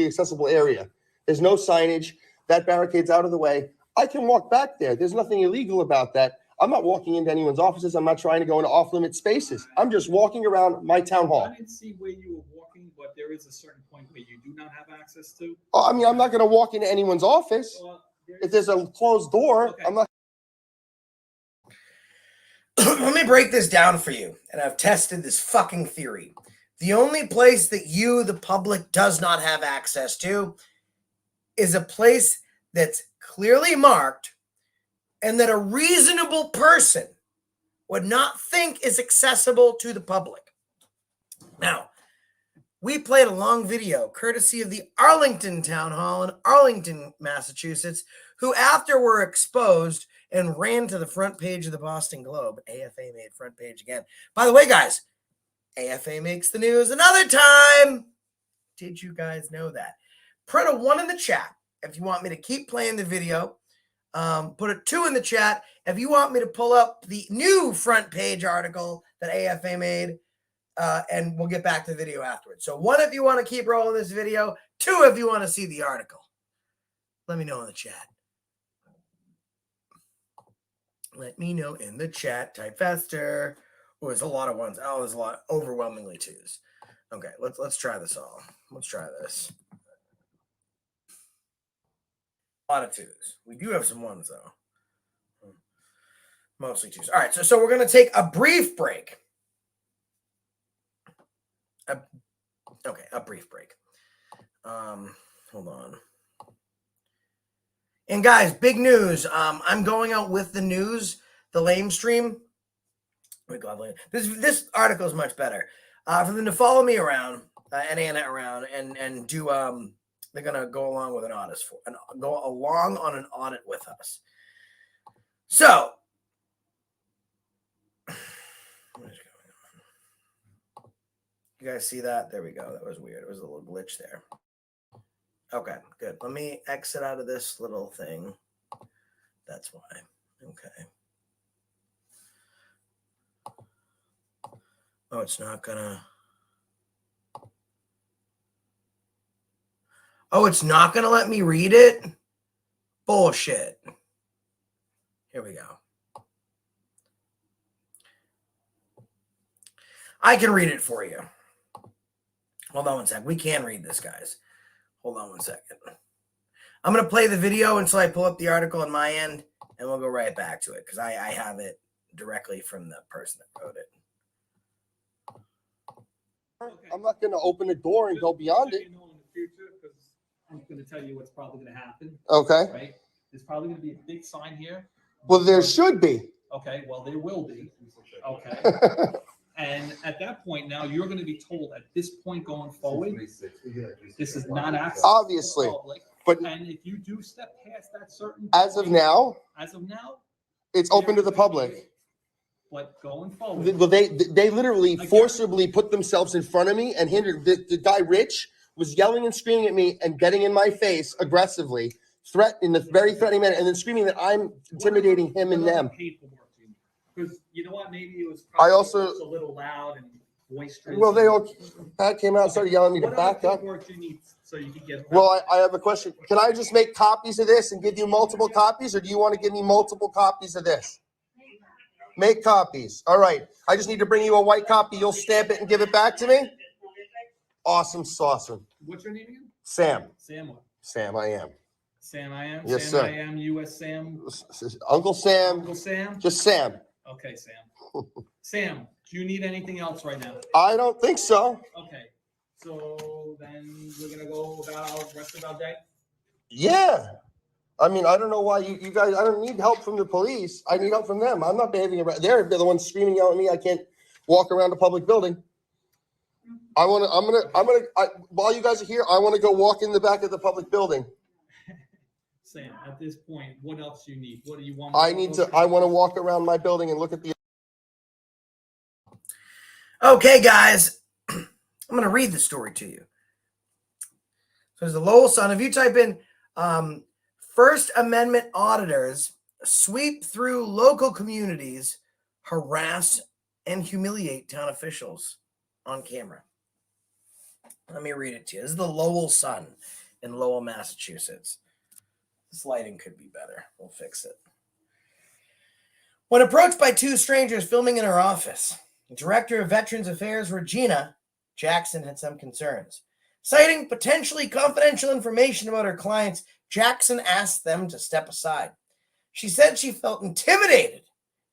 accessible area. There's no signage, that barricade's out of the way. I can walk back there. There's nothing illegal about that. I'm not walking into anyone's offices. I'm not trying to go into off-limit spaces. I'm just walking around my town hall. I didn't see where you were walking, but there is a certain point where you do not have access to. Oh, I mean, I'm not gonna walk into anyone's office. If there's a closed door, Okay. I'm not. Let me break this down for you. And I've tested this fucking theory. The only place that you, the public, does not have access to is a place that's clearly marked and that a reasonable person would not think is accessible to the public. Now, we played a long video courtesy of the Arlington Town Hall in Arlington, Massachusetts, who after were exposed and ran to the front page of the Boston Globe. AFA made front page again. By the way, guys, AFA makes the news another time. Did you guys know that? Put a 1 in the chat if you want me to keep playing the video. Put a 2 in the chat if you want me to pull up the new front page article that AFA made, and we'll get back to the video afterwards. So 1 if you want to keep rolling this video, 2 if you want to see the article. Let me know in the chat. Let me know in the chat. Type faster. Oh, there's a lot of ones. Oh, there's a lot. Overwhelmingly 2s. Okay, let's try this all. Let's try this. A lot of 2s. We do have some 1s though. Mostly 2s. All right, so we're gonna take a brief break. A brief break. Hold on. And guys, big news. I'm going out with the news, the lame stream. Oh my God, this article is much better. For them to follow me around and Anna around and do they're gonna go along with go along on an audit with us. So what is going on? You guys see that? There we go. That was weird. It was a little glitch there. Okay, good. Let me exit out of this little thing. That's why. Okay. Oh, it's not gonna. Oh, it's not gonna let me read it? Bullshit. Here we go. I can read it for you. Hold on one sec. We can read this, guys. Hold on one second. I'm going to play the video until I pull up the article on my end, and we'll go right back to it because I have it directly from the person that wrote it. I'm not going to open the door and go beyond it. You know, in the future, because I'm going to tell you what's probably going to happen. Okay. Right? There's probably going to be a big sign here. Well, there should be. Okay. Well, there will be. Okay. And at that point, now you're going to be told at this point going forward, this is not access. Obviously. To the public. But and if you do step past that certain as of now, it's open to the public. But going forward, Well, they literally forcibly put themselves in front of me and hindered. The guy Rich was yelling and screaming at me and getting in my face aggressively, in a very threatening manner, and then screaming that I'm intimidating him and them. Because you know what, maybe it was I also a little loud and boisterous. Well, Pat came out and started yelling at me to back up. So you can get Well, I have a question. Can I just make copies of this and give you multiple copies, or do you want to give me multiple copies of this? Make copies. All right. I just need to bring you a white copy. You'll stamp it and give it back to me? Awesome saucer. What's your name again? Sam. Sam what? Sam, I am. Sam, I am. Yes, Sam, sir. I am. U.S. Sam. Uncle Sam. Uncle Sam. Just Sam. Okay, Sam. Sam, do you need anything else right now? I don't think so. Okay. So then we're gonna go about the rest of our day. Yeah. I mean, I don't know why you guys. I don't need help from the police. I need help from them. I'm not behaving around. They're the ones screaming, yelling at me. I can't walk around a public building. While you guys are here, I want to go walk in the back of the public building. Sam, at this point, what else do you need? What do you want? I want to walk around my building and look at the. Okay, guys, I'm going to read the story to you. So there's the Lowell Sun. If you type in First Amendment auditors sweep through local communities, harass and humiliate town officials on camera. Let me read it to you. This is the Lowell Sun in Lowell, Massachusetts. This lighting could be better. We'll fix it. When approached by two strangers filming in her office, Director of Veterans Affairs Regina Jackson had some concerns. Citing potentially confidential information about her clients, Jackson asked them to step aside. She said she felt intimidated,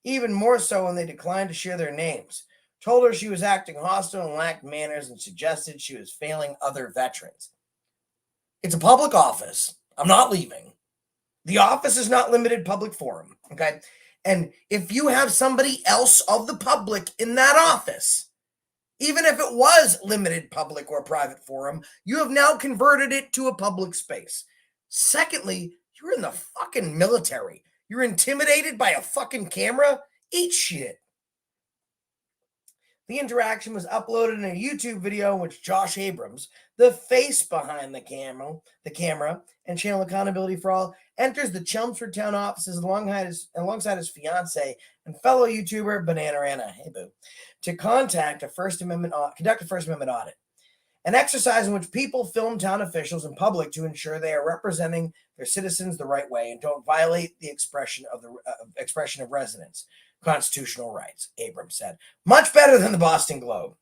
even more so when they declined to share their names. Told her she was acting hostile and lacked manners, and suggested she was failing other veterans. It's a public office. I'm not leaving. The office is not limited public forum, okay? And if you have somebody else of the public in that office, even if it was limited public or private forum, you have now converted it to a public space. Secondly, you're in the fucking military. You're intimidated by a fucking camera? Eat shit. The interaction was uploaded in a YouTube video in which Josh Abrams, the face behind the camera, and Channel Accountability for All, enters the Chelmsford town offices alongside his fiance and fellow YouTuber Banana Anna, hey boo, to conduct a First Amendment audit, an exercise in which people film town officials in public to ensure they are representing their citizens the right way and don't violate the expression of residents' constitutional rights, Abrams said. Much better than the Boston Globe.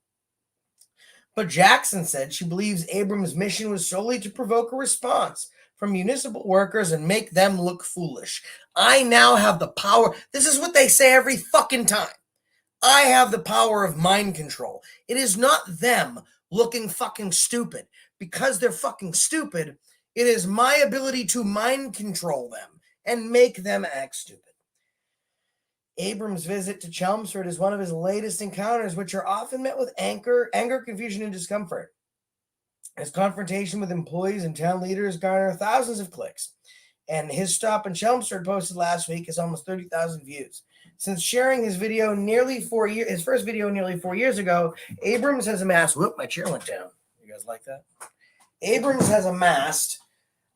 But Jackson said she believes Abrams' mission was solely to provoke a response from municipal workers and make them look foolish. I now have the power. This is what they say every fucking time. I have the power of mind control. It is not them looking fucking stupid. Because they're fucking stupid, it is my ability to mind control them and make them act stupid. Abrams' visit to Chelmsford is one of his latest encounters, which are often met with anger, confusion, and discomfort. His confrontation with employees and town leaders garner thousands of clicks, and his stop in Chelmsford, posted last week, has almost 30,000 views. Since sharing his video his first video nearly 4 years ago, Abrams has amassed. Whoop! My chair went down. You guys like that? Abrams has amassed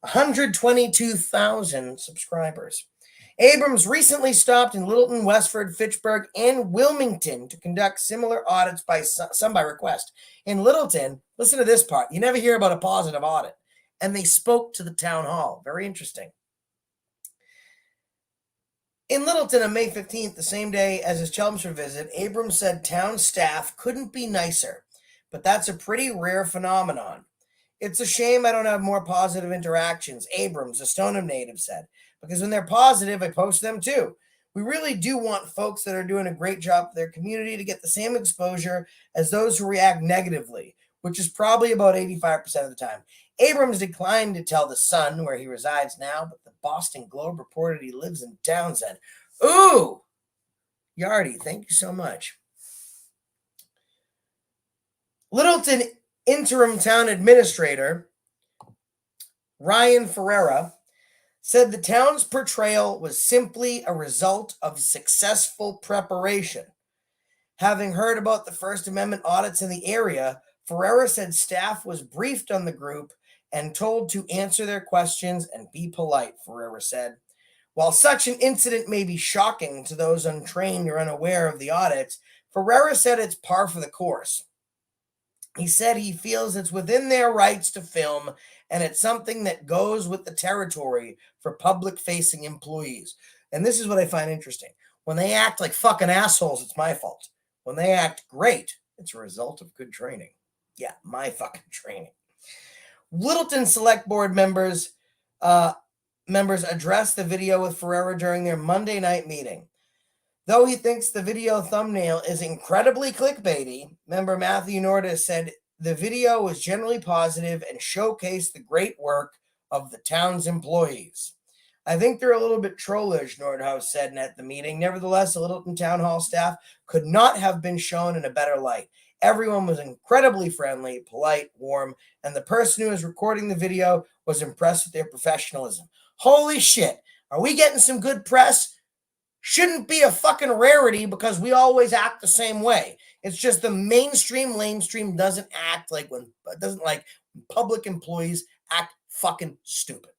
122,000 subscribers. Abrams recently stopped in Littleton, Westford, Fitchburg, and Wilmington to conduct similar audits by request. In Littleton, listen to this part. You never hear about a positive audit. And they spoke to the town hall. Very interesting. In Littleton on May 15th, the same day as his Chelmsford visit, Abrams said town staff couldn't be nicer, but that's a pretty rare phenomenon. It's a shame I don't have more positive interactions, Abrams, a Stoneham native, said. Because when they're positive, I post them too. We really do want folks that are doing a great job for their community to get the same exposure as those who react negatively, which is probably about 85% of the time. Abrams declined to tell The Sun where he resides now, but the Boston Globe reported he lives in Townsend. Ooh! Yardy, thank you so much. Littleton interim town administrator Ryan Ferreira said the town's portrayal was simply a result of successful preparation. Having heard about the First Amendment audits in the area, Ferreira said staff was briefed on the group and told to answer their questions and be polite, Ferreira said. While such an incident may be shocking to those untrained or unaware of the audits, Ferreira said it's par for the course. He said he feels it's within their rights to film, and it's something that goes with the territory for public-facing employees. And this is what I find interesting. When they act like fucking assholes, it's my fault. When they act great, it's a result of good training. Yeah, my fucking training. Littleton Select Board members addressed the video with Ferreira during their Monday night meeting. Though he thinks the video thumbnail is incredibly clickbaity, member Matthew Nordis said the video was generally positive and showcased the great work of the town's employees. I think they're a little bit trollish, Nordhaus said at the meeting. Nevertheless, the Littleton Town Hall staff could not have been shown in a better light. Everyone was incredibly friendly, polite, warm, and the person who was recording the video was impressed with their professionalism. Holy shit. Are we getting some good press? Shouldn't be a fucking rarity because we always act the same way. It's just the lamestream doesn't act like when public employees act fucking stupid.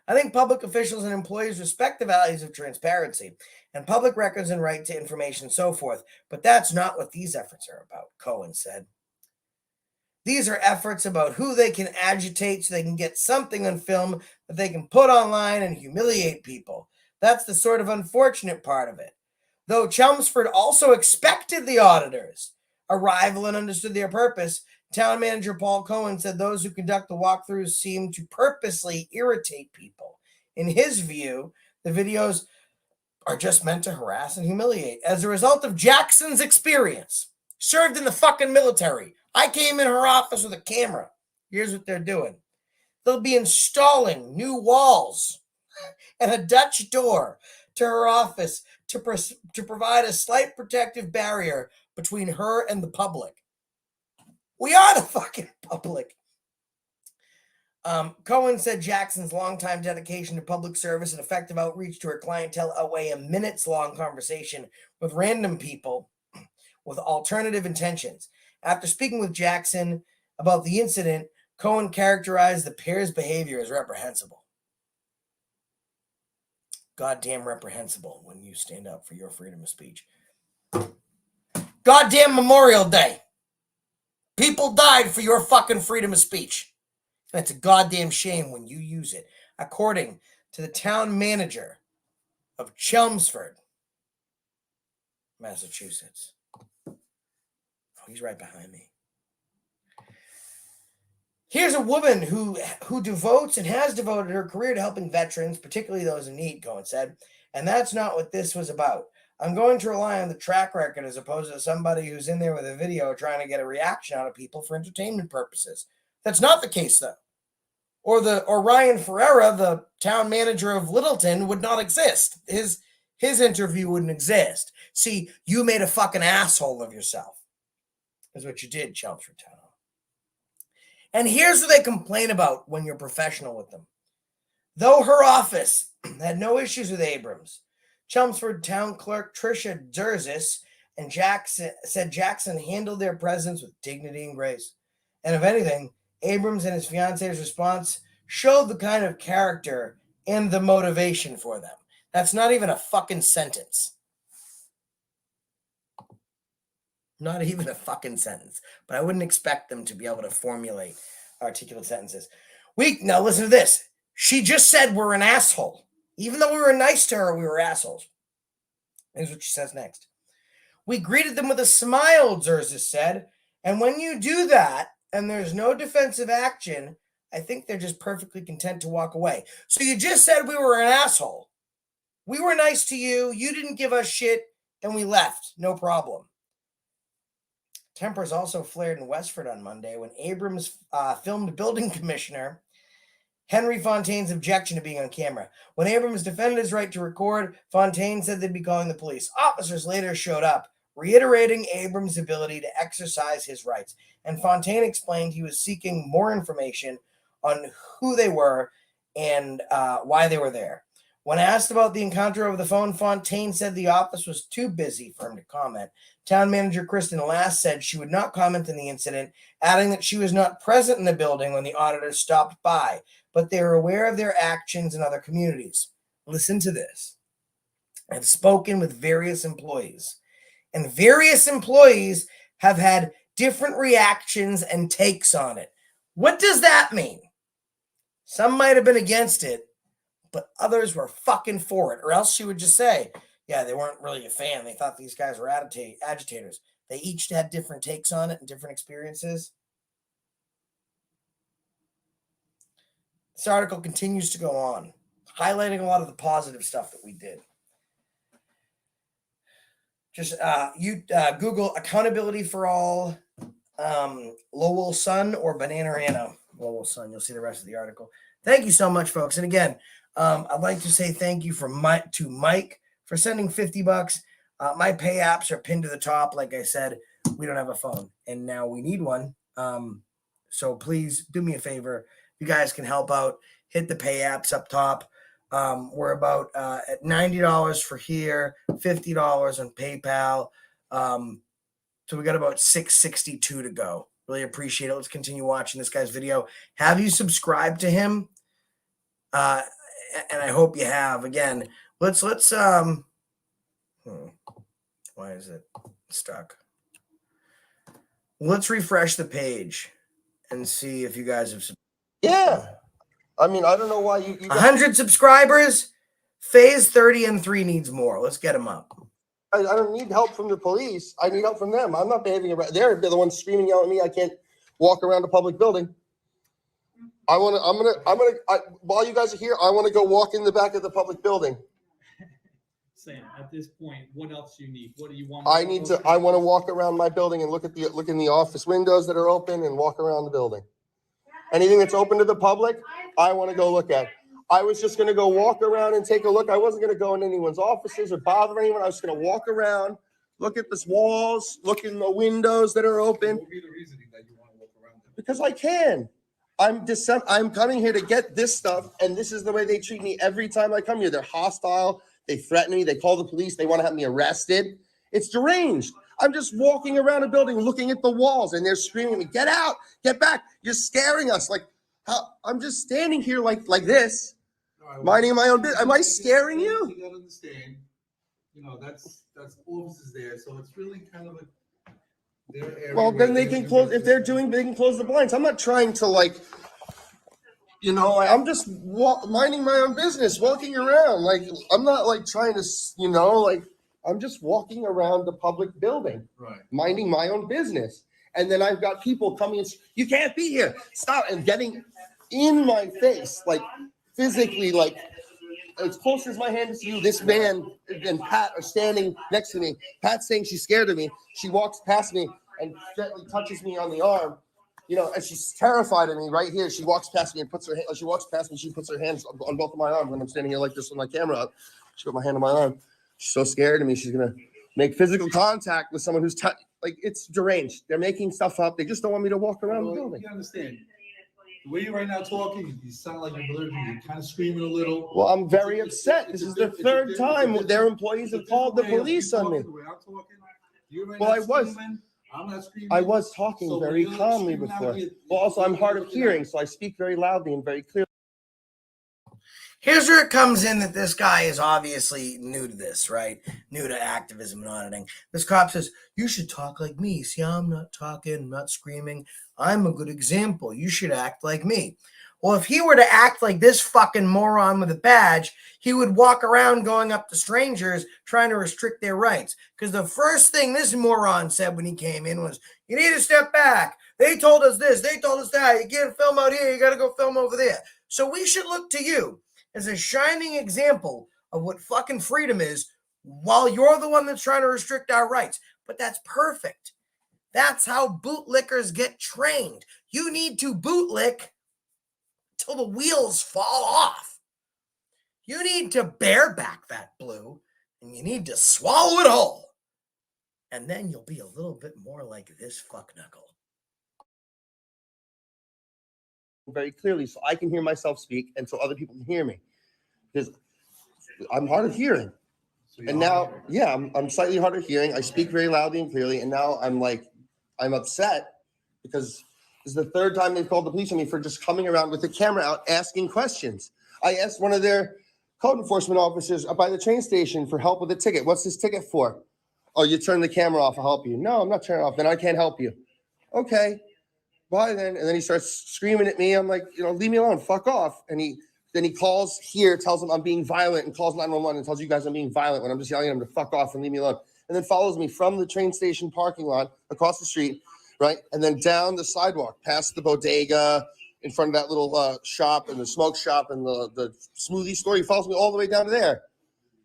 I think public officials and employees respect the values of transparency and public records and right to information and so forth, but that's not what these efforts are about, Cohen said. These are efforts about who they can agitate so they can get something on film that they can put online and humiliate people. That's the sort of unfortunate part of it. Though Chelmsford also expected the auditors' arrival and understood their purpose, town manager Paul Cohen said those who conduct the walkthroughs seem to purposely irritate people. In his view, the videos are just meant to harass and humiliate. As a result of Jackson's experience, served in the fucking military, I came in her office with a camera. Here's what they're doing. They'll be installing new walls and a Dutch door to her office to provide a slight protective barrier between her and the public. We are the fucking public. Cohen said Jackson's longtime dedication to public service and effective outreach to her clientele outweigh a minutes-long conversation with random people with alternative intentions. After speaking with Jackson about the incident, Cohen characterized the pair's behavior as reprehensible. Goddamn reprehensible when you stand up for your freedom of speech. Goddamn Memorial Day. People died for your fucking freedom of speech. That's a goddamn shame when you use it. According to the town manager of Chelmsford, Massachusetts. Oh, he's right behind me. Here's a woman who devotes and has devoted her career to helping veterans, particularly those in need, Cohen said. And that's not what this was about. I'm going to rely on the track record as opposed to somebody who's in there with a video trying to get a reaction out of people for entertainment purposes. That's not the case, though. Or Ryan Ferreira, the town manager of Littleton, would not exist. His interview wouldn't exist. See, you made a fucking asshole of yourself. Is what you did, Chelmsford Town Hall. And here's what they complain about when you're professional with them. Though her office had no issues with Abrams, Chelmsford Town Clerk Tricia Durzis and Jackson handled their presence with dignity and grace. And if anything, Abrams and his fiance's response showed the kind of character and the motivation for them. That's not even a fucking sentence. Not even a fucking sentence. But I wouldn't expect them to be able to formulate articulate sentences. Now listen to this. She just said we're an asshole. Even though we were nice to her, we were assholes. Here's what she says next. We greeted them with a smile, Durzis said. And when you do that, and there's no defensive action, I think they're just perfectly content to walk away. So you just said we were an asshole. We were nice to you. You didn't give us shit, and we left. No problem. Tempers also flared in Westford on Monday when Abrams filmed building commissioner Henry Fontaine's objection to being on camera. When Abrams defended his right to record, Fontaine said they'd be calling the police. Officers later showed up, reiterating Abrams' ability to exercise his rights. And Fontaine explained he was seeking more information on who they were and why they were there. When asked about the encounter over the phone, Fontaine said the office was too busy for him to comment. Town manager Kristen Lass said she would not comment on the incident, adding that she was not present in the building when the auditors stopped by, but they were aware of their actions in other communities. Listen to this. I've spoken with various employees, and various employees have had different reactions and takes on it. What does that mean? Some might have been against it, but others were fucking for it. Or else she would just say, yeah, they weren't really a fan. They thought these guys were agitators. They each had different takes on it and different experiences. This article continues to go on, highlighting a lot of the positive stuff that we did. Just Google accountability for all, Lowell Sun or Bananarama. Lowell Sun. You'll see the rest of the article. Thank you so much, folks. And again, I'd like to say thank you to Mike for sending $50. My pay apps are pinned to the top. Like I said, we don't have a phone, and now we need one. So please do me a favor. You guys can help out. hit the pay apps up top. We're about at $90 for here, $50 on PayPal. So we got about 662 to go. Really appreciate it. Let's continue watching this guy's video. Have you subscribed to him? And I hope you have. Again, let's why is it stuck? Let's refresh the page and see if you guys have. Yeah. I mean, I don't know why you 100 subscribers. Phase 30 and 3 needs more. Let's get them up. I don't need help from the police. I need help from them. I'm not behaving around. They're the ones screaming, yelling at me. I can't walk around a public building. While you guys are here, I want to go walk in the back of the public building. Sam, at this point, what else you need? What do you want? I want to walk around my building and look in the office windows that are open and walk around the building. Anything that's open to the public, I want to go look at. I was just going to go walk around and take a look. I wasn't going to go in anyone's offices or bother anyone. I was going to walk around, look at the walls, look in the windows that are open. What would be the reasoning that you want to walk around them? Because I can. I'm coming here to get this stuff, and this is the way they treat me every time I come here. They're hostile. They threaten me. They call the police. They want to have me arrested. It's deranged. I'm just walking around a building looking at the walls, and they're screaming at me, get out, get back. You're scaring us. Like, how? I'm just standing here like this, minding my own business. Am I scaring you? You gotta understand, that's offices there, so it's really kind of their area. Well, then they can close. If they're doing, they can close the blinds. I'm not trying to I'm just minding my own business, walking around. Like, I'm not trying to, I'm just walking around the public building, Right. minding my own business. And then I've got people coming and you can't be here. Stop, and getting in my face, physically, as close as my hand is to you. This man and Pat are standing next to me. Pat's saying she's scared of me. She walks past me and gently touches me on the arm. And she's terrified of me right here. She walks past me and she walks past me. She puts her hands on both of my arms when I'm standing here like this with my camera up. She put my hand on my arm. She's so scared of me. She's going to make physical contact with someone who's it's deranged. They're making stuff up. They just don't want me to walk around the building. You understand. The way you're right now talking, you sound like you're belligerent. You're kind of screaming a little. Well, I'm very upset. This is the third time their employees have called the police on me. Well, I was. I'm not screaming. I was talking very calmly before. Well, also, I'm hard of hearing, so I speak very loudly and very clearly. Here's where it comes in that this guy is obviously new to this, right? New to activism and auditing. This cop says, you should talk like me. See, I'm not talking, I'm not screaming. I'm a good example. You should act like me. Well, if he were to act like this fucking moron with a badge, he would walk around going up to strangers trying to restrict their rights. Because the first thing this moron said when he came in was, you need to step back. They told us this. They told us that. You can't film out here. You got to go film over there. So we should look to you as a shining example of what fucking freedom is while you're the one that's trying to restrict our rights. But that's perfect. That's how bootlickers get trained. You need to bootlick till the wheels fall off. You need to bareback that blue, and you need to swallow it whole. And then you'll be a little bit more like this fuckknuckle. Very clearly, so I can hear myself speak, and so other people can hear me. Because I'm hard of hearing. And now, I'm slightly hard of hearing. I speak very loudly and clearly, and now I'm upset because this is the third time they've called the police on me for just coming around with the camera out asking questions. I asked one of their code enforcement officers up by the train station for help with a ticket. What's this ticket for? Oh, you turn the camera off, I'll help you. No, I'm not turning it off. Then I can't help you. Okay, bye then. And then he starts screaming at me. I'm like, leave me alone, fuck off. And then he calls here, tells him I'm being violent, and calls 911 and tells you guys I'm being violent when I'm just yelling at him to fuck off and leave me alone. And then follows me from the train station parking lot across the street, right? And then down the sidewalk, past the bodega, in front of that little shop and the smoke shop and the smoothie store. He follows me all the way down to there.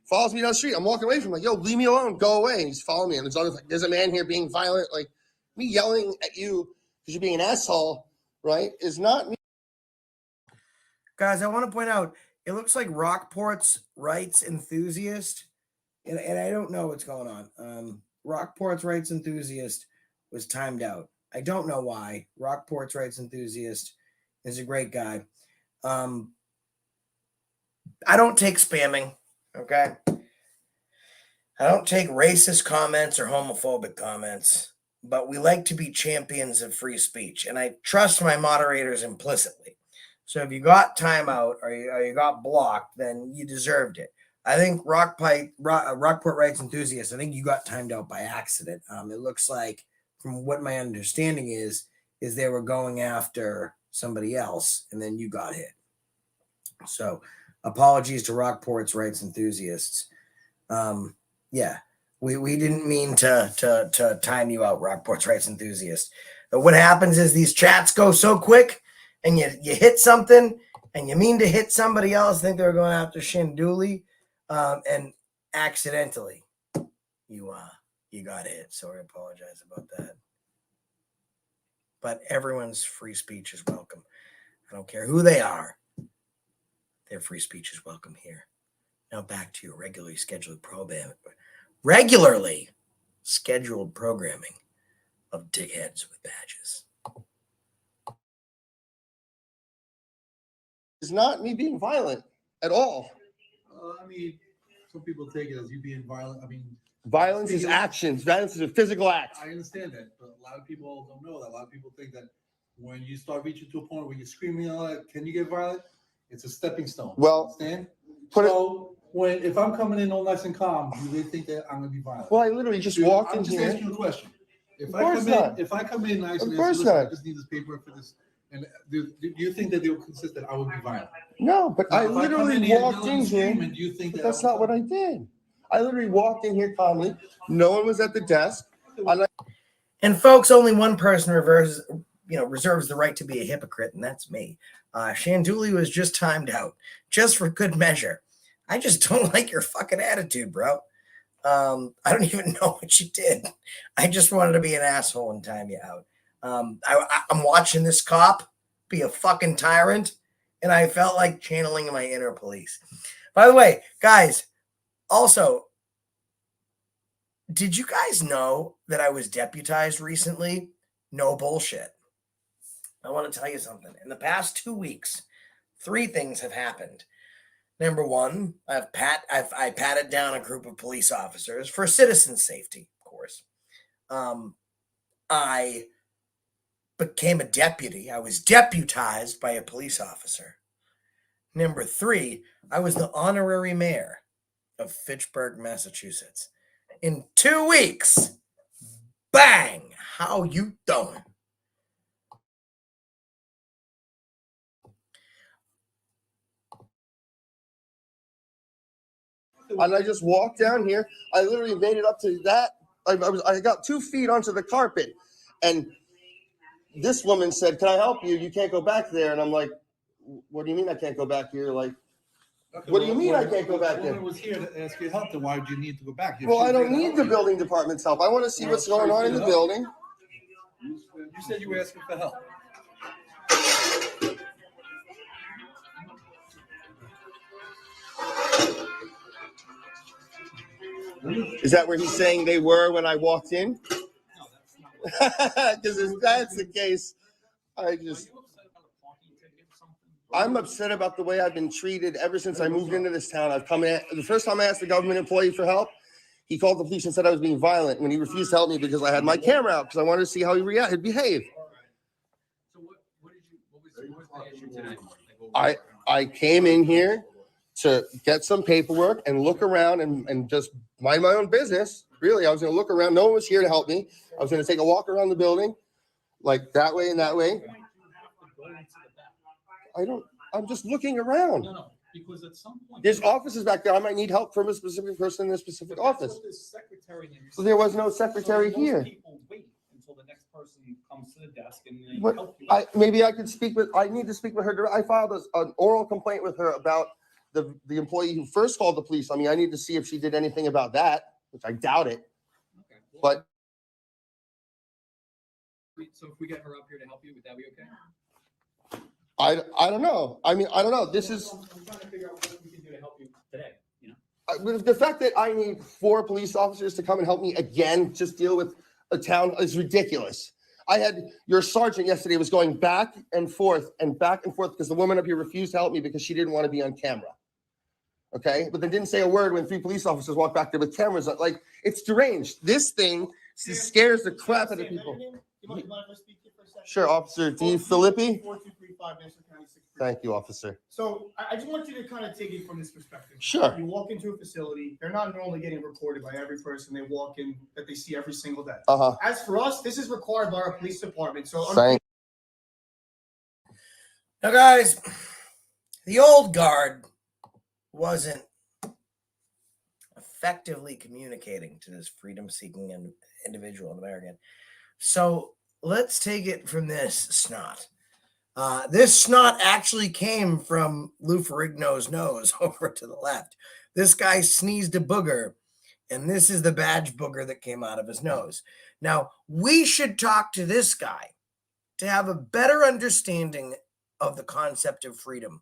Follows me down the street. I'm walking away from him like, yo, leave me alone, go away. And he's following me. And there's a man here being violent. Like, me yelling at you because you're being an asshole, right, is not me. Guys, I want to point out, it looks like Rockport's rights enthusiast, and I don't know what's going on. Rockport's rights enthusiast was timed out. I don't know why. Rockport's rights enthusiast is a great guy. I don't take spamming, okay? I don't take racist comments or homophobic comments, but we like to be champions of free speech, and I trust my moderators implicitly. So if you got timeout or you got blocked, then you deserved it. I think Rockport Rights Enthusiasts, I think you got timed out by accident. It looks like, from what my understanding is they were going after somebody else, and then you got hit. So apologies to Rockport's Rights Enthusiasts. Yeah, we didn't mean to time you out, Rockport's Rights Enthusiast. But what happens is these chats go so quick, and you hit something, and you mean to hit somebody else, think they were going after Shanduli, and accidentally you got hit. So I apologize about that. But everyone's free speech is welcome. I don't care who they are. Their free speech is welcome here. Now back to your regularly scheduled programming of dickheads with badges. It's not me being violent at all. I mean, some people take it as you being violent. I mean, Violence is actions. Violence is a physical act. I understand that, but a lot of people don't know that. A lot of people think that when you start reaching to a point where you're screaming all that, can you get violent? It's a stepping stone. Well, understand? If I'm coming in all nice and calm, do they think that I'm gonna be violent? Well, I literally just walked in here. I'm just asking you a question. If I come in nice and I just need this paper for this, and do you think that they will consist that I would be violent? No, but I literally walked in here. Do you think that That's not what I did. I literally walked in here calmly. No one was at the desk. And folks, only one person reserves the right to be a hypocrite, and that's me. Shanduli was just timed out, just for good measure. I just don't like your fucking attitude, bro. I don't even know what you did. I just wanted to be an asshole and time you out. I'm watching this cop be a fucking tyrant, and I felt like channeling my inner police. By the way, guys, also, did you guys know that I was deputized recently? No bullshit. I want to tell you something. In the past 2 weeks, 3 things have happened. Number one, I patted down a group of police officers for citizen safety, of course. I became a deputy. I was deputized by a police officer. Number 3, I was the honorary mayor of Fitchburg, Massachusetts. In 2 weeks, bang! How you doing? And I just walked down here. I literally made it up to that. I got 2 feet onto the carpet, and this woman said, "Can I help you? You can't go back there." And I'm like, "What do you mean I can't go back here?" Like, what do you mean I can't go back there? The woman was here to ask you help. Then why would you need to go back? Well, I don't need the building department's help. I want to see what's going on in the building. You said you were asking for help. Is that where he's saying they were when I walked in? Because if that's the case, I'm upset about the way I've been treated ever since I moved into this town. The first time I asked a government employee for help, he called the police and said I was being violent when he refused to help me because I had my camera out because I wanted to see how he'd behave. So what was the issue today? I came in here to get some paperwork and look around and just mind my own business. Really, I was going to look around. No one was here to help me. I was going to take a walk around the building, like that way and that way. I'm just looking around. No, because at some point There's offices back there. I might need help from a specific person in a specific office. So there was no secretary here. People wait until the next person comes to the desk and they help you. I need to speak with her. I filed an oral complaint with her about the employee who first called the police on me. I need to see if she did anything about that, which I doubt it. Okay. But So if we get her up here to help you, would that be okay? I don't know. I mean, I don't know. This is I'm trying to figure out what we can do to help you today, you know? with the fact that I need 4 police officers to come and help me again, just deal with a town is ridiculous. I had your sergeant yesterday was going back and forth because the woman up here refused to help me because she didn't want to be on camera. Okay, but they didn't say a word when 3 police officers walked back there with cameras. Like, it's deranged. This thing scares the crap out of people. You mind if I speak here for a second? Sure, Officer D. Filippi. 4235 Nassau County 6. Thank you, officer. So I just want you to kind of take it from this perspective. Sure. You walk into a facility, they're not normally getting recorded by every person they walk in that they see every single day. Uh-huh. As for us, this is required by our police department. So Now, guys, the old guard wasn't effectively communicating to this freedom-seeking individual, an American. So let's take it from this snot. This snot actually came from Lou Ferrigno's nose over to the left. This guy sneezed a booger, and this is the badge booger that came out of his nose. Now, we should talk to this guy to have a better understanding of the concept of freedom.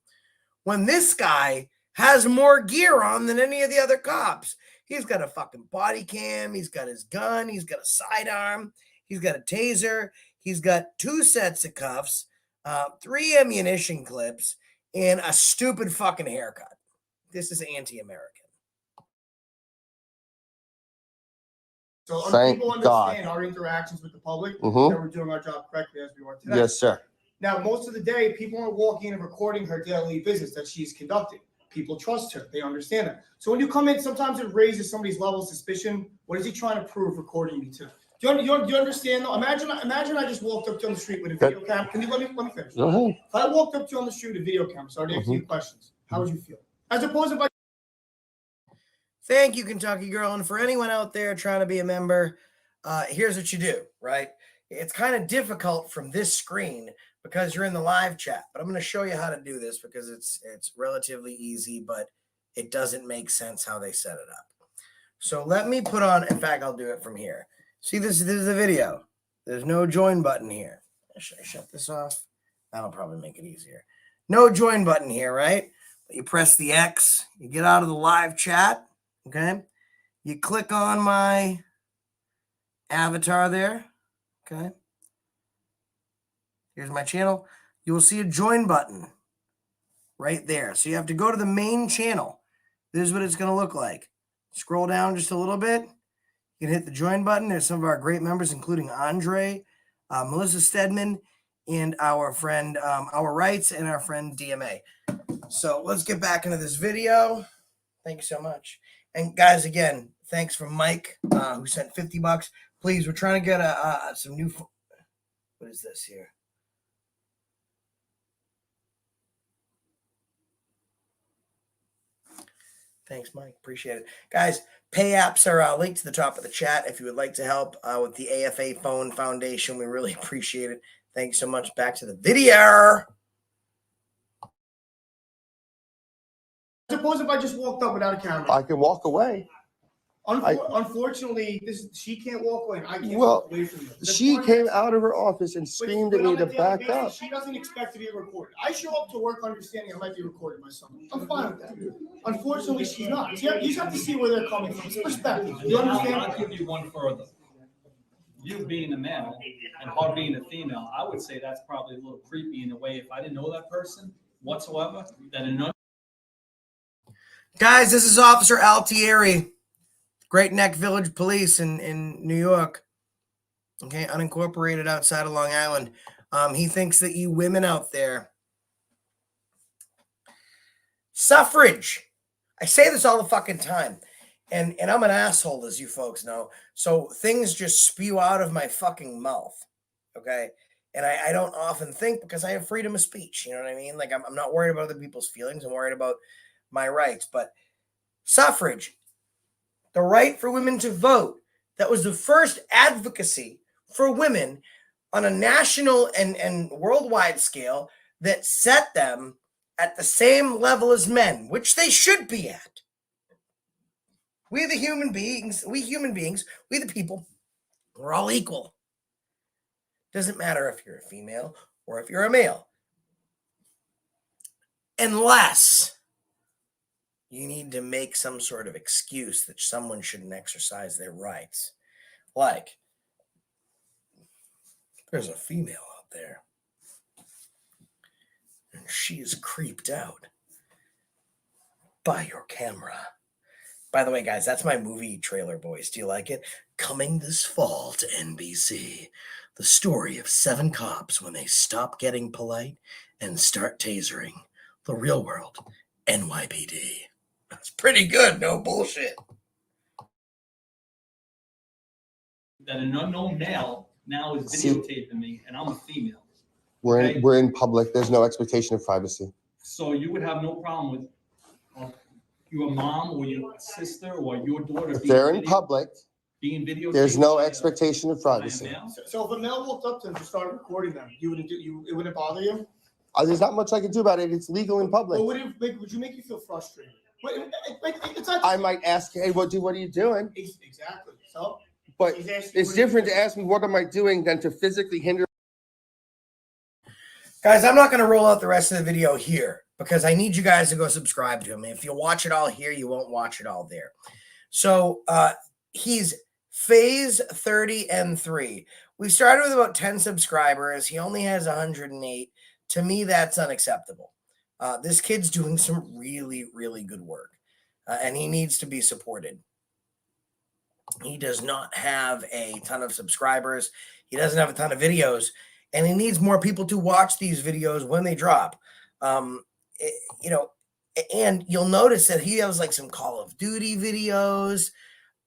When this guy has more gear on than any of the other cops. He's got a fucking body cam. He's got his gun. He's got a sidearm. He's got a taser. He's got 2 sets of cuffs, 3 ammunition clips, and a stupid fucking haircut. This is anti-American. So Thank people God. understand our interactions with the public, Mhm. that we're doing our job correctly as we are today. Yes, sir. Now, most of the day, people are walking in and recording her daily business that she's conducting. People trust her. They understand that. So when you come in, sometimes it raises somebody's level of suspicion. What is he trying to prove recording you to? Do you understand though? Imagine I just walked up to you on the street with a video camera. Can you let me finish? Go ahead. If I walked up to you on the street with a video camera, started asking you questions, how would you feel? As opposed to if I Thank you, Kentucky Girl. And for anyone out there trying to be a member, here's what you do, right? It's kind of difficult from this screen because you're in the live chat, but I'm going to show you how to do this because it's relatively easy, but it doesn't make sense how they set it up. So let me put on, in fact, I'll do it from here. See, this is the video. There's no join button here. Should I shut this off? That'll probably make it easier. No join button here, right? But you press the X, you get out of the live chat, okay? You click on my avatar there, okay? Here's my channel. You will see a join button right there. So you have to go to the main channel. This is what it's going to look like. Scroll down just a little bit. You can hit the join button. There's some of our great members, including Andre, Melissa Stedman, and our friend, Our Rights, and our friend DMA. So let's get back into this video. Thank you so much. And guys, again, thanks from Mike, who sent $50. Please, we're trying to get some new. What is this here? Thanks, Mike. Appreciate it. Guys, pay apps are linked to the top of the chat if you would like to help with the AFA Phone Foundation. We really appreciate it. Thanks so much. Back to the video. suppose if I just walked up without a camera. I can walk away. Unfortunately, she can't walk away. I can't Well, walk away from you. She came out of her office and screamed at me to back up. She doesn't expect to be recorded. I show up to work understanding I might be recorded by someone. I'm fine with that. Unfortunately, she's not. You just have to see where they're coming from. It's perspective. You understand? I'll give you one further. You being a male and her being a female, I would say that's probably a little creepy in a way. If I didn't know that person whatsoever, then another. Guys, this is Officer Altieri, Great Neck Village Police in New York. Okay, unincorporated outside of Long Island. He thinks that you women out there. Suffrage. I say this all the fucking time. And I'm an asshole, as you folks know. So things just spew out of my fucking mouth. Okay? And I don't often think because I have freedom of speech. You know what I mean? Like, I'm not worried about other people's feelings. I'm worried about my rights. But suffrage, the right for women to vote, that was the first advocacy for women on a national and worldwide scale that set them at the same level as men, which they should be at. We the human beings, we the people, we're all equal. Doesn't matter if you're a female or if you're a male. Unless you need to make some sort of excuse that someone shouldn't exercise their rights. Like, there's a female out there, and she is creeped out. by your camera. By the way, guys, that's my movie trailer voice. Do you like it? Coming this fall to NBC, the story of 7 cops when they stop getting polite and start tasering. The real world, NYPD. That's pretty good, no bullshit. That an unknown male now is See- videotaping me, and I'm a female. We're Okay. we're in public. There's no expectation of privacy. So you would have no problem with your mom or your sister or your daughter If they're in video- public, being videotaped? there's no by a- expectation of by a privacy. male? So if a male walked up to them and started recording them, it wouldn't bother you? There's not much I can do about it. It's legal in public. But would you make you feel frustrated? It's not. I might ask, hey, what are you doing? Exactly. So. But He's asking you it's what are you different to doing? ask me what am I doing than to physically hinder. Guys, I'm not going to roll out the rest of the video here because I need you guys to go subscribe to him. If you watch it all here, you won't watch it all there. So he's phase 30 and 3. We started with about 10 subscribers. He only has 108. To me, that's unacceptable. This kid's doing some really, really good work, and he needs to be supported. He does not have a ton of subscribers. He doesn't have a ton of videos, and he needs more people to watch these videos when they drop. And you'll notice that he has like some Call of Duty videos.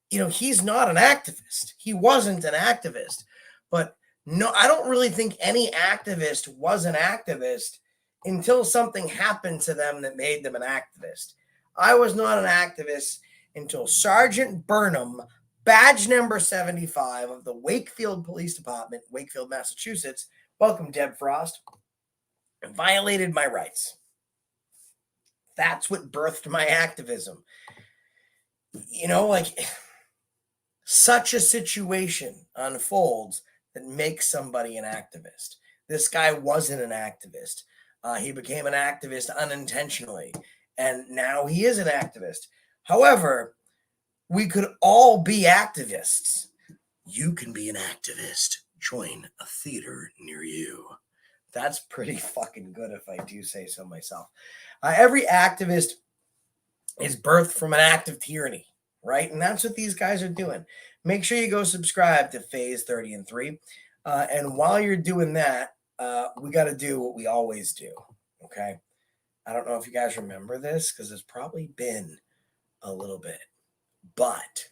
He's not an activist. He wasn't an activist. But no, I don't really think any activist was an activist until something happened to them that made them an activist. I was not an activist until Sergeant Burnham, badge number 75 of the Wakefield Police Department, Wakefield, Massachusetts, welcome Deb Frost, violated my rights. That's what birthed my activism. Such a situation unfolds that makes somebody an activist. This guy wasn't an activist. He became an activist unintentionally, and now he is an activist. However, we could all be activists. You can be an activist. Join a theater near you. That's pretty fucking good if I do say so myself. Every activist is birthed from an act of tyranny, right? And that's what these guys are doing. Make sure you go subscribe to Phase 30 and 3. And while you're doing that, we got to do what we always do, okay? I don't know if you guys remember this because it's probably been a little bit. But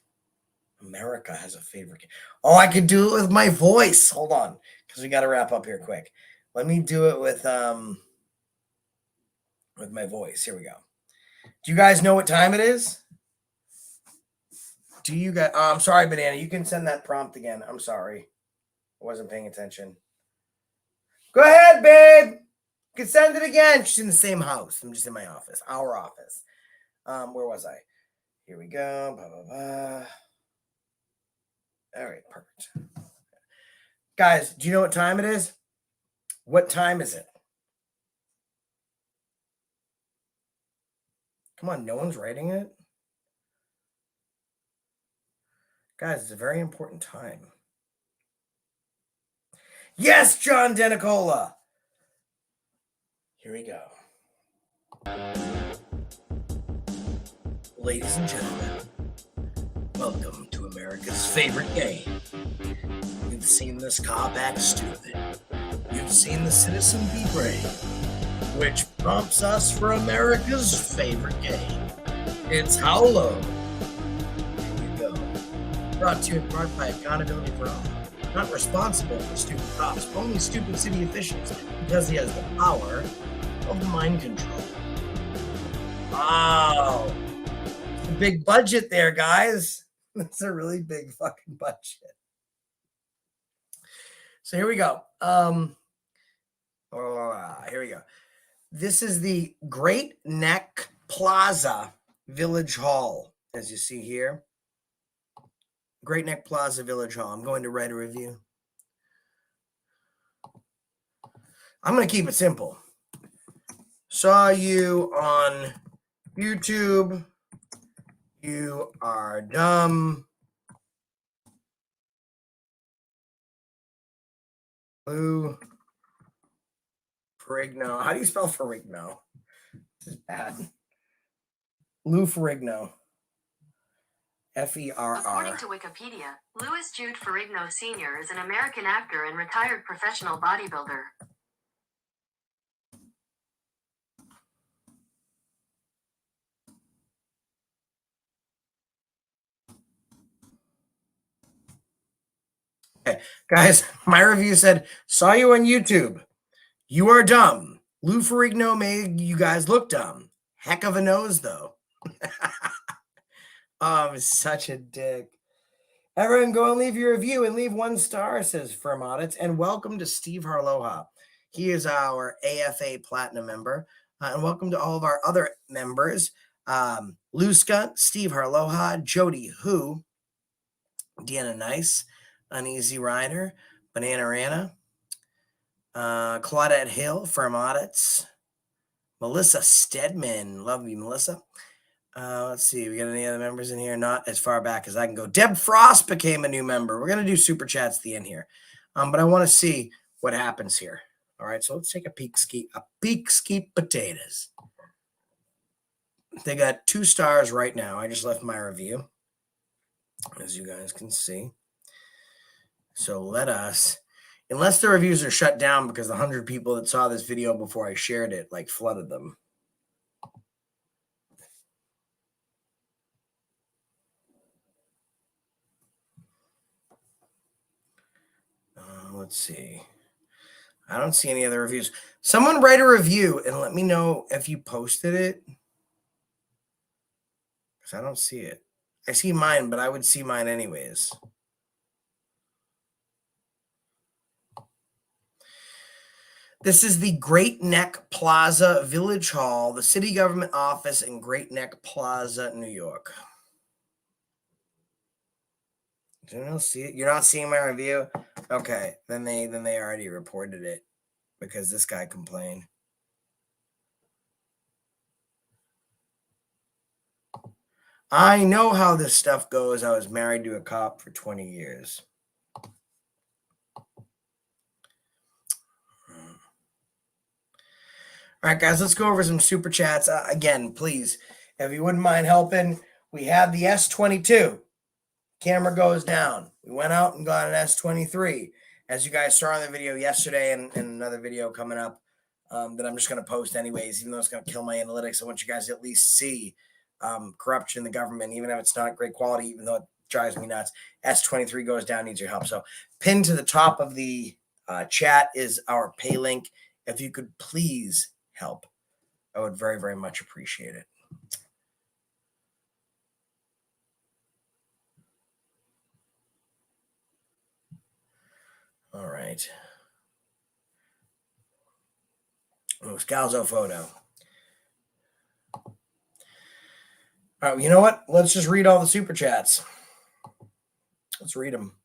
America has a favorite. Oh, I could do it with my voice. Hold on, because we got to wrap up here quick. Let me do it with my voice. Here we go. Do you guys know what time it is? Do you guys? I'm sorry, Banana. You can send that prompt again. I'm sorry. I wasn't paying attention. Go ahead, babe. You can send it again. She's in the same house. I'm just in my office. Our office. Where was I? Here we go. Blah, blah, blah. All right, perfect. Guys, do you know what time it is? What time is it? Come on, no one's writing it? Guys, it's a very important time. Yes, John Denicola. Here we go. Ladies and gentlemen, welcome to America's favorite game. You've seen this cop act stupid. You've seen the citizen be brave, which prompts us for America's favorite game. It's How Low Can You Go? Brought to you in part by Accountability for All. Not responsible for stupid cops, only stupid city officials, because he has the power of mind control. Wow. A big budget there, guys. That's a really big fucking budget. So here we go. Here we go. This is the Great Neck Plaza Village Hall, as you see here. Great Neck Plaza Village Hall. I'm going to write a review. I'm going to keep it simple. Saw you on YouTube. You are dumb. Lou Ferrigno. How do you spell Ferrigno? This is bad. Lou Ferrigno. Ferr. According to Wikipedia, Louis Jude Ferrigno Sr. is an American actor and retired professional bodybuilder. Okay, guys, my review said, saw you on YouTube. You are dumb. Lou Ferrigno made you guys look dumb. Heck of a nose, though. Oh, I'm such a dick. Everyone, go and leave your review and leave 1 star, says Firm Audits. And welcome to Steve Harloha. He is our AFA Platinum member. And welcome to all of our other members. Luska, Steve Harloha, Jody Who, Deanna Nice, Uneasy Rider, Banana Rana, Claudette Hill, Firm Audits, Melissa Stedman, love you, Melissa. Let's see, we got any other members in here? Not as far back as I can go. Deb Frost became a new member. We're going to do super chats at the end here. But I want to see what happens here. All right, so let's take a peek ski potatoes. They got 2 stars right now. I just left my review, as you guys can see. So let us, unless the reviews are shut down because the 100 people that saw this video before I shared it, like, flooded them. Let's see. I don't see any other reviews. Someone write a review and let me know if you posted it. Because I don't see it. I see mine, but I would see mine anyways. This is the Great Neck Plaza Village Hall, the city government office in Great Neck Plaza, New York. Did anyone else see it? You're not seeing my review? Okay, then they already reported it because this guy complained. I know how this stuff goes. I was married to a cop for 20 years. All right, guys, let's go over some super chats. Again, please, if you wouldn't mind helping, we have the S22. Camera goes down. We went out and got an S23. As you guys saw in the video yesterday and another video coming up that I'm just going to post anyways, even though it's going to kill my analytics. I want you guys to at least see corruption in the government, even if it's not great quality, even though it drives me nuts. S23 goes down, needs your help. So pinned to the top of the chat is our pay link. If you could please help, I would very, very much appreciate it. All right. Oh, Scalzo photo. All right, you know what? Let's just read all the super chats. Let's read them.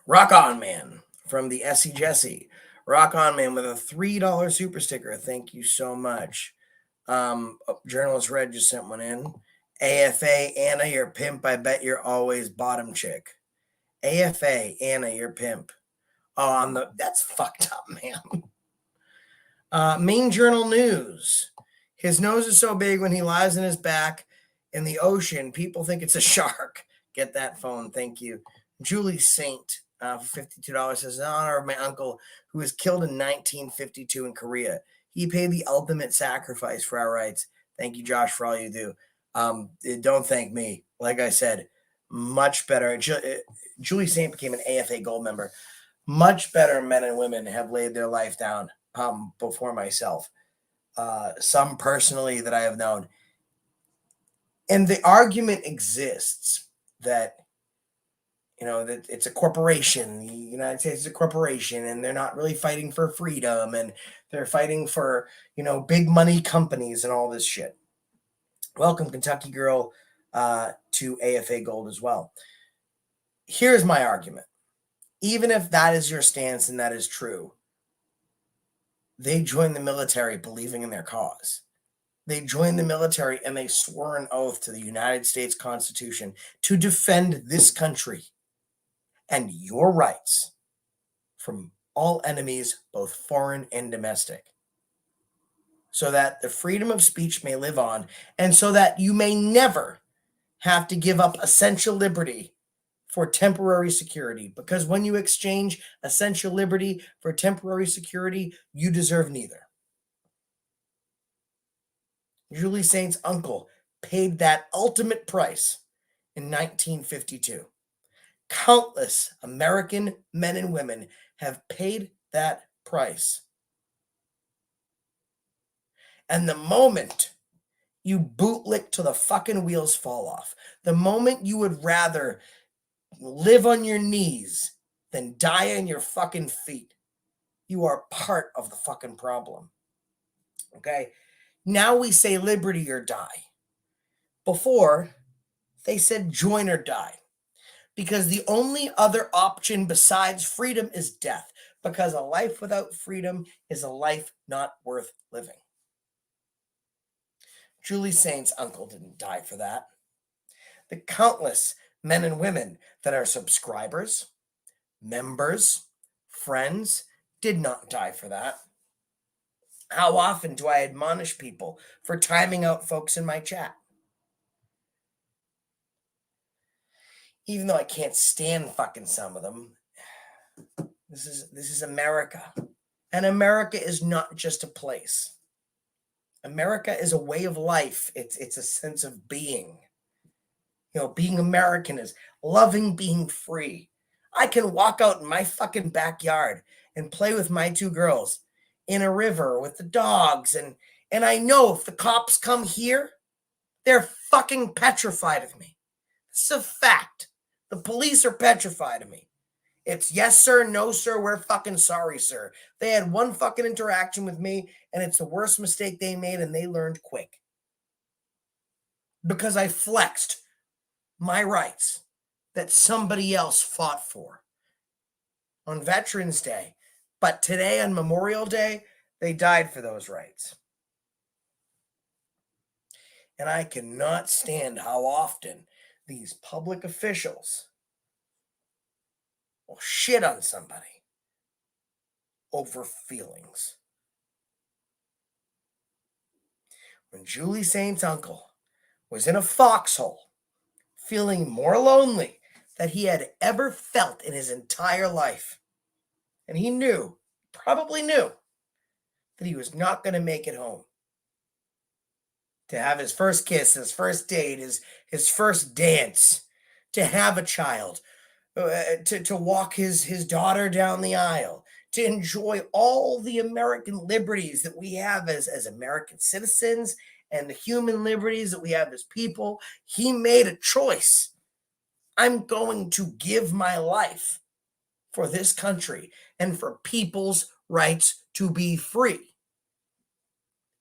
Rock On Man from the Essie Jesse. Rock On Man with a $3 super sticker. Thank you so much. Journalist Red just sent one in. AFA, Anna, you're a pimp. I bet you're always bottom chick. AFA, Anna, you're pimp. Oh, that's fucked up, man. Main Journal News. His nose is so big when he lies on his back in the ocean, people think it's a shark. Get that phone. Thank you. Julie Saint for $52 says, in honor of my uncle who was killed in 1952 in Korea. He paid the ultimate sacrifice for our rights. Thank you, Josh, for all you do. Don't thank me. Like I said, much better. Julie Saint became an AFA Gold member. Much better men and women have laid their life down before myself. Some personally that I have known. And the argument exists that, that it's a corporation. The United States is a corporation, and they're not really fighting for freedom, and they're fighting for, big money companies and all this shit. Welcome, Kentucky Girl, to AFA Gold as well. Here's my argument. Even if that is your stance and that is true, they joined the military believing in their cause. They joined the military and they swore an oath to the United States Constitution to defend this country and your rights from all enemies, both foreign and domestic. so that the freedom of speech may live on, and so that you may never have to give up essential liberty for temporary security. Because when you exchange essential liberty for temporary security, you deserve neither. Julie Saint's uncle paid that ultimate price in 1952. Countless American men and women have paid that price. And the moment you bootlick till the fucking wheels fall off, the moment you would rather live on your knees than die on your fucking feet, you are part of the fucking problem. Okay? Now we say liberty or die. Before, they said join or die. Because the only other option besides freedom is death. Because a life without freedom is a life not worth living. Julie Saint's uncle didn't die for that. The countless men and women that are subscribers, members, friends did not die for that. How often do I admonish people for timing out folks in my chat? Even though I can't stand fucking some of them, this is America. And America is not just a place. America is a way of life. It's a sense of being. You know, being American is loving being free. I can walk out in my fucking backyard and play with my two girls in a river with the dogs. And I know if the cops come here, they're fucking petrified of me. It's a fact. The police are petrified of me. It's yes, sir, no, sir, we're fucking sorry, sir. They had one fucking interaction with me, and it's the worst mistake they made, and they learned quick. Because I flexed my rights that somebody else fought for on Veterans Day. But today, on Memorial Day, they died for those rights. And I cannot stand how often these public officials will shit on somebody over feelings. When Julie Saint's uncle was in a foxhole, feeling more lonely than he had ever felt in his entire life, and he knew, probably knew, that he was not going to make it home. To have his first kiss, his first date, his first dance, to have a child, to walk his daughter down the aisle, to enjoy all the American liberties that we have as American citizens and the human liberties that we have as people. He made a choice. I'm going to give my life for this country and for people's rights to be free.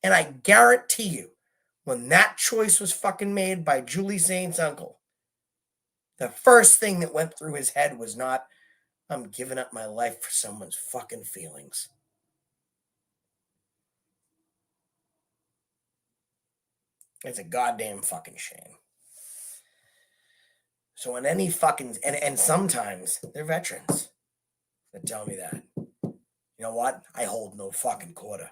And I guarantee you, when that choice was fucking made by Julie Saint's uncle, the first thing that went through his head was not, I'm giving up my life for someone's fucking feelings. It's a goddamn fucking shame. So when any fucking, and sometimes they're veterans that tell me that. You know what? I hold no fucking quarter.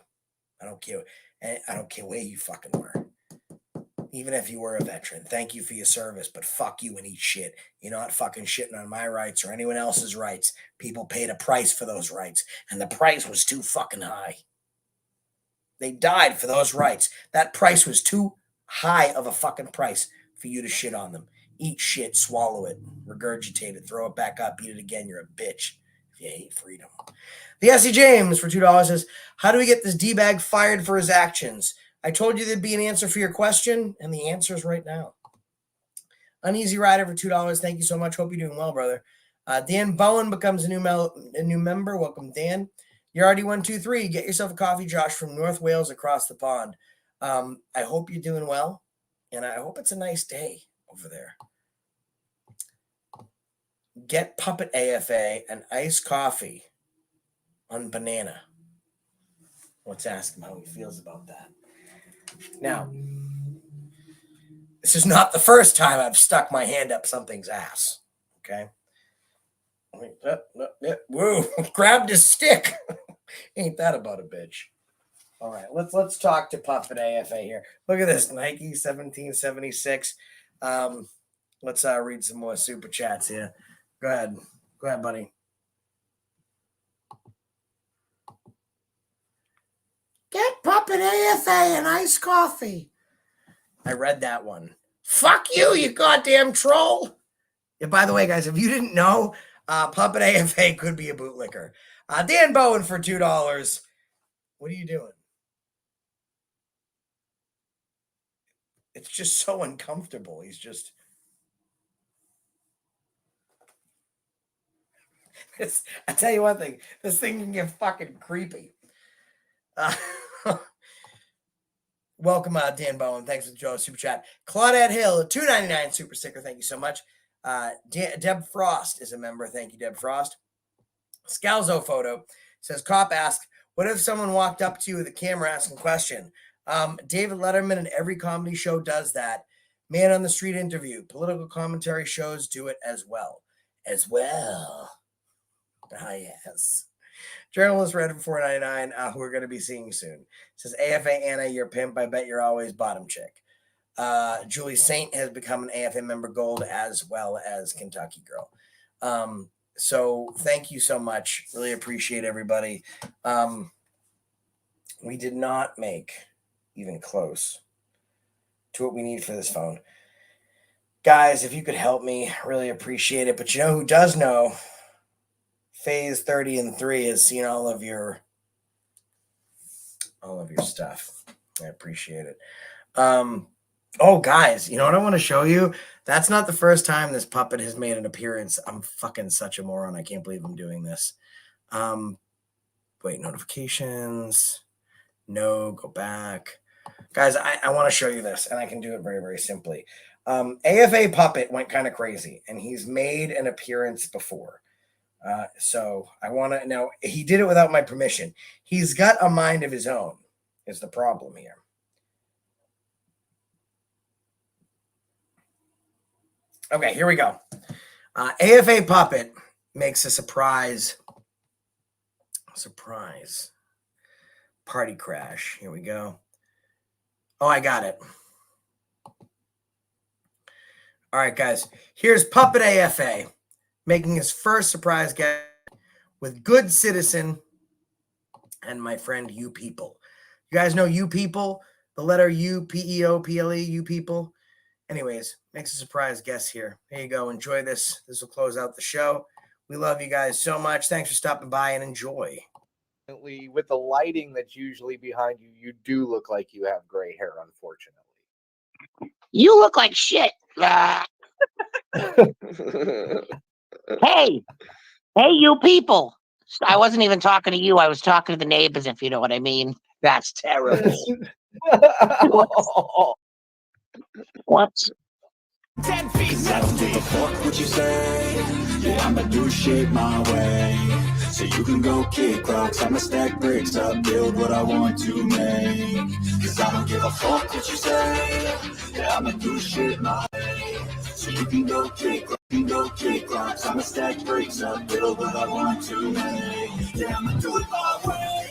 I don't care. I don't care where you fucking were. Even if you were a veteran, thank you for your service, but fuck you and eat shit. You're not fucking shitting on my rights or anyone else's rights. People paid a price for those rights, and the price was too fucking high. They died for those rights. That price was too high of a fucking price for you to shit on them. Eat shit, swallow it, regurgitate it, throw it back up, eat it again. You're a bitch if you hate freedom. The S.E. James for $2 says, how do we get this D-bag fired for his actions? I told you there'd be an answer for your question, and the answer is right now. Uneasy Rider for $2. Thank you so much. Hope you're doing well, brother. Dan Bowen becomes a new member. Welcome, Dan. You're already 123. Get yourself a coffee, Josh, from North Wales across the pond. I hope you're doing well, and I hope it's a nice day over there. Get Puppet AFA an iced coffee on banana. Let's ask him how he feels about that. Now, this is not the first time I've stuck my hand up something's ass. Okay? Whoa, grabbed his stick. Ain't that about a bitch? All right, let's talk to Puppet AFA here. Look at this Nike 1776. Let's read some more super chats here. Go ahead, buddy. Get Puppet AFA an iced coffee. I read that one. Fuck you, you goddamn troll. Yeah, by the way, guys, if you didn't know, Puppet AFA could be a bootlicker. Dan Bowen for $2. What are you doing? It's just so uncomfortable. He's just. I tell you one thing. This thing can get fucking creepy. Welcome, Dan Bowen. Thanks for the Joe super chat. Claudette Hill, $2.99 super sticker. Thank you so much. Deb Frost is a member. Thank you, Deb Frost. Scalzo photo says, cop asked, what if someone walked up to you with a camera asking a question? David Letterman in every comedy show does that. Man on the Street interview. Political commentary shows do it as well. Ah, yes. Journalist Red for $4.99, who we're going to be seeing soon. Says, AFA Anna, you're pimp. I bet you're always bottom chick. Julie Saint has become an AFA member gold as well as Kentucky Girl. So thank you so much. Really appreciate everybody. We did not make even close to what we need for this phone. Guys, if you could help me, really appreciate it. But you know who does know? Phase 30 and 3 has seen all of your stuff. I appreciate it. Oh, guys, you know what I want to show you? That's not the first time this puppet has made an appearance. I'm fucking such a moron. I can't believe I'm doing this. Wait, notifications. No, go back. Guys, I want to show you this, and I can do it very, very simply. AFA Puppet went kind of crazy, and he's made an appearance before. So I want to now. He did it without my permission. He's got a mind of his own, is the problem here. Okay, here we go. AFA Puppet makes a surprise party crash. Here we go. Oh, I got it. All right, guys. Here's Puppet AFA making his first surprise guest with Good Citizen and my friend You People. You guys know You People? The letter U, P-E-O-P-L-E, You People. Anyways, makes a surprise guest here. Here you go. Enjoy this. This will close out the show. We love you guys so much. Thanks for stopping by and enjoy. With the lighting that's usually behind you, you do look like you have gray hair, unfortunately. You look like shit. Hey, you people. I wasn't even talking to you. I was talking to the neighbors, if you know what I mean. That's terrible. What? 10 feet. I don't give a fuck what you say. Yeah, I'ma do shit my way. So you can go kick rocks. I'ma stack bricks up, build what I want to make. Cause I don't give a fuck what you say. Yeah, I'ma do shit my way. So you can go kick rocks. I'ma stack bricks up, build what I want to make. Yeah, I'ma do it my way.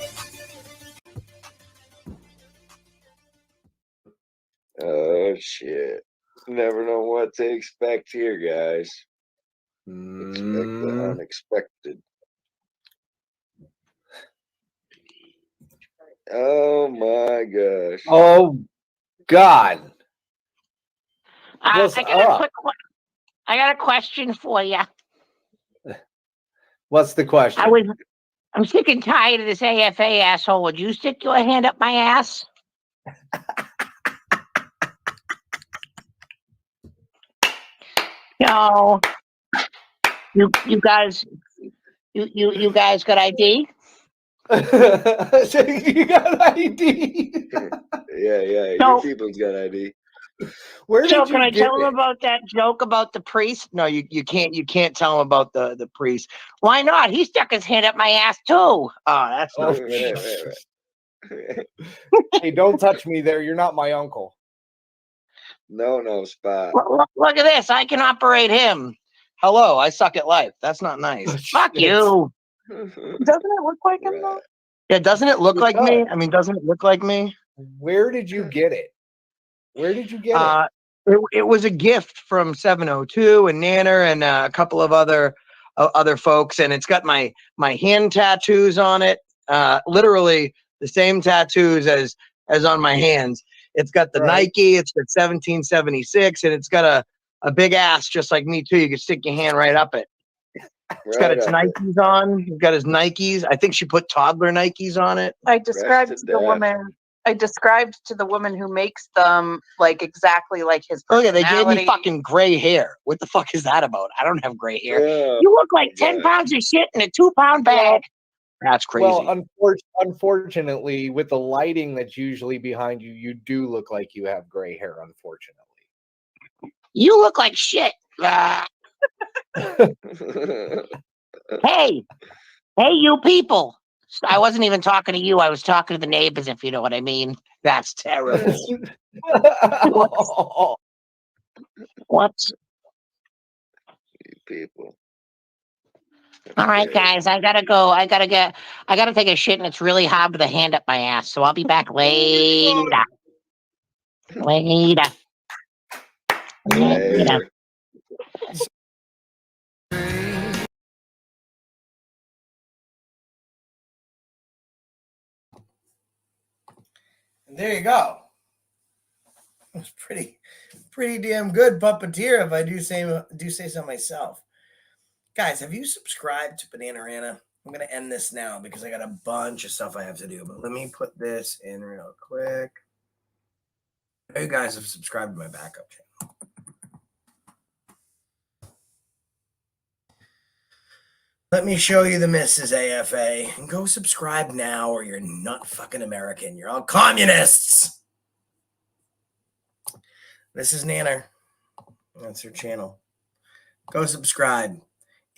Oh shit. Never know what to expect here, guys. Expect the unexpected. Oh my gosh. Oh God. I got a question for you. What's the question? I'm sick and tired of this AFA asshole. Would you stick your hand up my ass? No. You guys got ID? You got ID. Yeah, your people's got ID. Can I tell him about that joke about the priest? No, you can't. You can't tell him about the priest. Why not? He stuck his hand up my ass too. Oh, that's not. Hey, don't touch me there. You're not my uncle. No, Spot. Look at this. I can operate him. Hello, I suck at life. That's not nice. Fuck you. Doesn't it look like him though? Yeah, doesn't it look It like does. me? I mean, doesn't it look like me? Where did you get it? Where did you get It was a gift from 702 and Nanner and a couple of other folks, and it's got my hand tattoos on it. Literally the same tattoos as on my hands. It's got the Nike, it's got 1776, and it's got a big ass just like me too. You can stick your hand right up it. It's got its Nikes on. He's got his Nikes. I think she put toddler Nikes on it. I described to the woman. I described to the woman who makes them like exactly like his Oh yeah, personality. they gave me fucking gray hair. What the fuck is that about? I don't have gray hair. Yeah. You look like 10 pounds of shit in a 2-pound bag. That's crazy. Well, unfortunately, with the lighting that's usually behind you, you do look like you have gray hair, unfortunately. You look like shit. Hey, you people. I wasn't even talking to you. I was talking to the neighbors, if you know what I mean. That's terrible. What? People. All right, guys, I gotta go. I gotta take a shit, and it's really hard with a hand up my ass. So I'll be back later. Later. And there you go. It was pretty damn good puppeteer, if I do say so myself. Guys, have you subscribed to Bananarana? I'm gonna end this now because I got a bunch of stuff I have to do. But let me put this in real quick. I know you guys have subscribed to my backup channel. Let me show you the Mrs. AFA. And go subscribe now or you're not fucking American. You're all communists. This is Nanner. That's her channel. Go subscribe.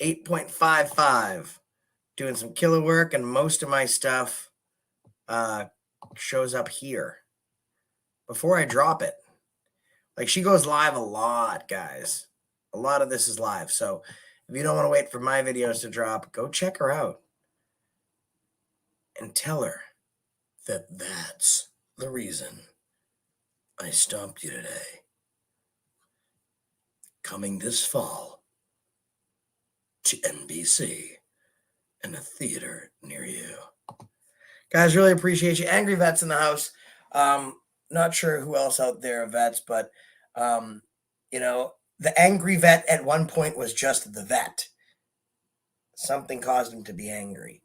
8.55. Doing some killer work, and most of my stuff shows up here before I drop it. Like, she goes live a lot, guys. A lot of this is live. So if you don't want to wait for my videos to drop, go check her out and tell her that that's the reason I stomped you today. Coming this fall to NBC and a theater near you. Guys, really appreciate you. Angry Vets in the house. Not sure who else out there are vets, but, the angry vet at one point was just the vet. Something caused him to be angry,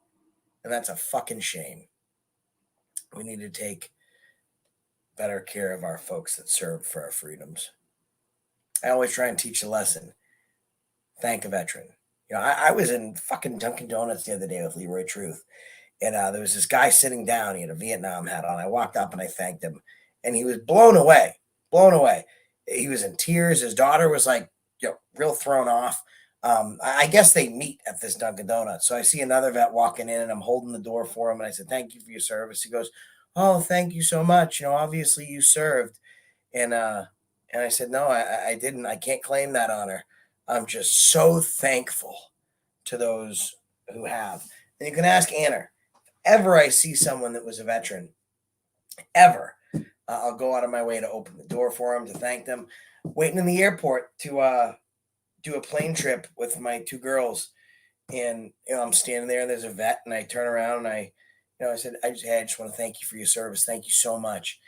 and that's a fucking shame. We need to take better care of our folks that serve for our freedoms. I always try and teach a lesson. Thank a veteran. I was in fucking Dunkin' Donuts the other day with Leroy Truth, and there was this guy sitting down. He had a Vietnam hat on. I walked up and I thanked him, and he was blown away. He was in tears. His daughter was like, real thrown off. I guess they meet at this Dunkin' Donuts. So I see another vet walking in, and I'm holding the door for him, and I said, "Thank you for your service." He goes, "Oh, thank you so much. Obviously you served." And I said, "No, I didn't. I can't claim that honor. I'm just so thankful to those who have." And you can ask Anna. Ever I see someone that was a veteran, ever, I'll go out of my way to open the door for them, to thank them. Waiting in the airport to do a plane trip with my two girls, and I'm standing there, and there's a vet, and I turn around and I said, I just want to thank you for your service. Thank you so much.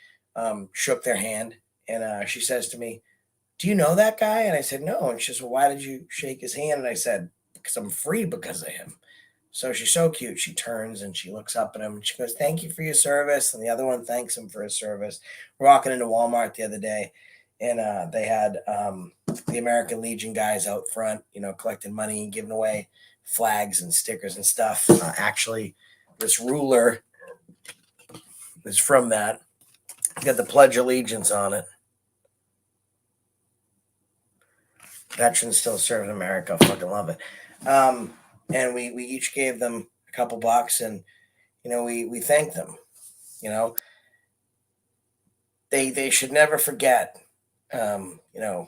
Shook their hand, and she says to me, "Do you know that guy?" And I said, "No." And she says, "Well, why did you shake his hand?" And I said, "Because I'm free because of him." So she's so cute. She turns and she looks up at him and she goes, "Thank you for your service." And the other one thanks him for his service. We're walking into Walmart the other day, and they had the American Legion guys out front, collecting money and giving away flags and stickers and stuff. Actually, this ruler is from that. It's got the Pledge of Allegiance on it. Veterans still serve in America. I fucking love it. And we each gave them a couple bucks, and we thanked them. They should never forget that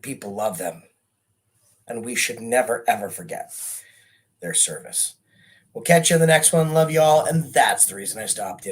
people love them, and we should never ever forget their service. We'll catch you in the next one. Love you all. And that's the reason I stopped you.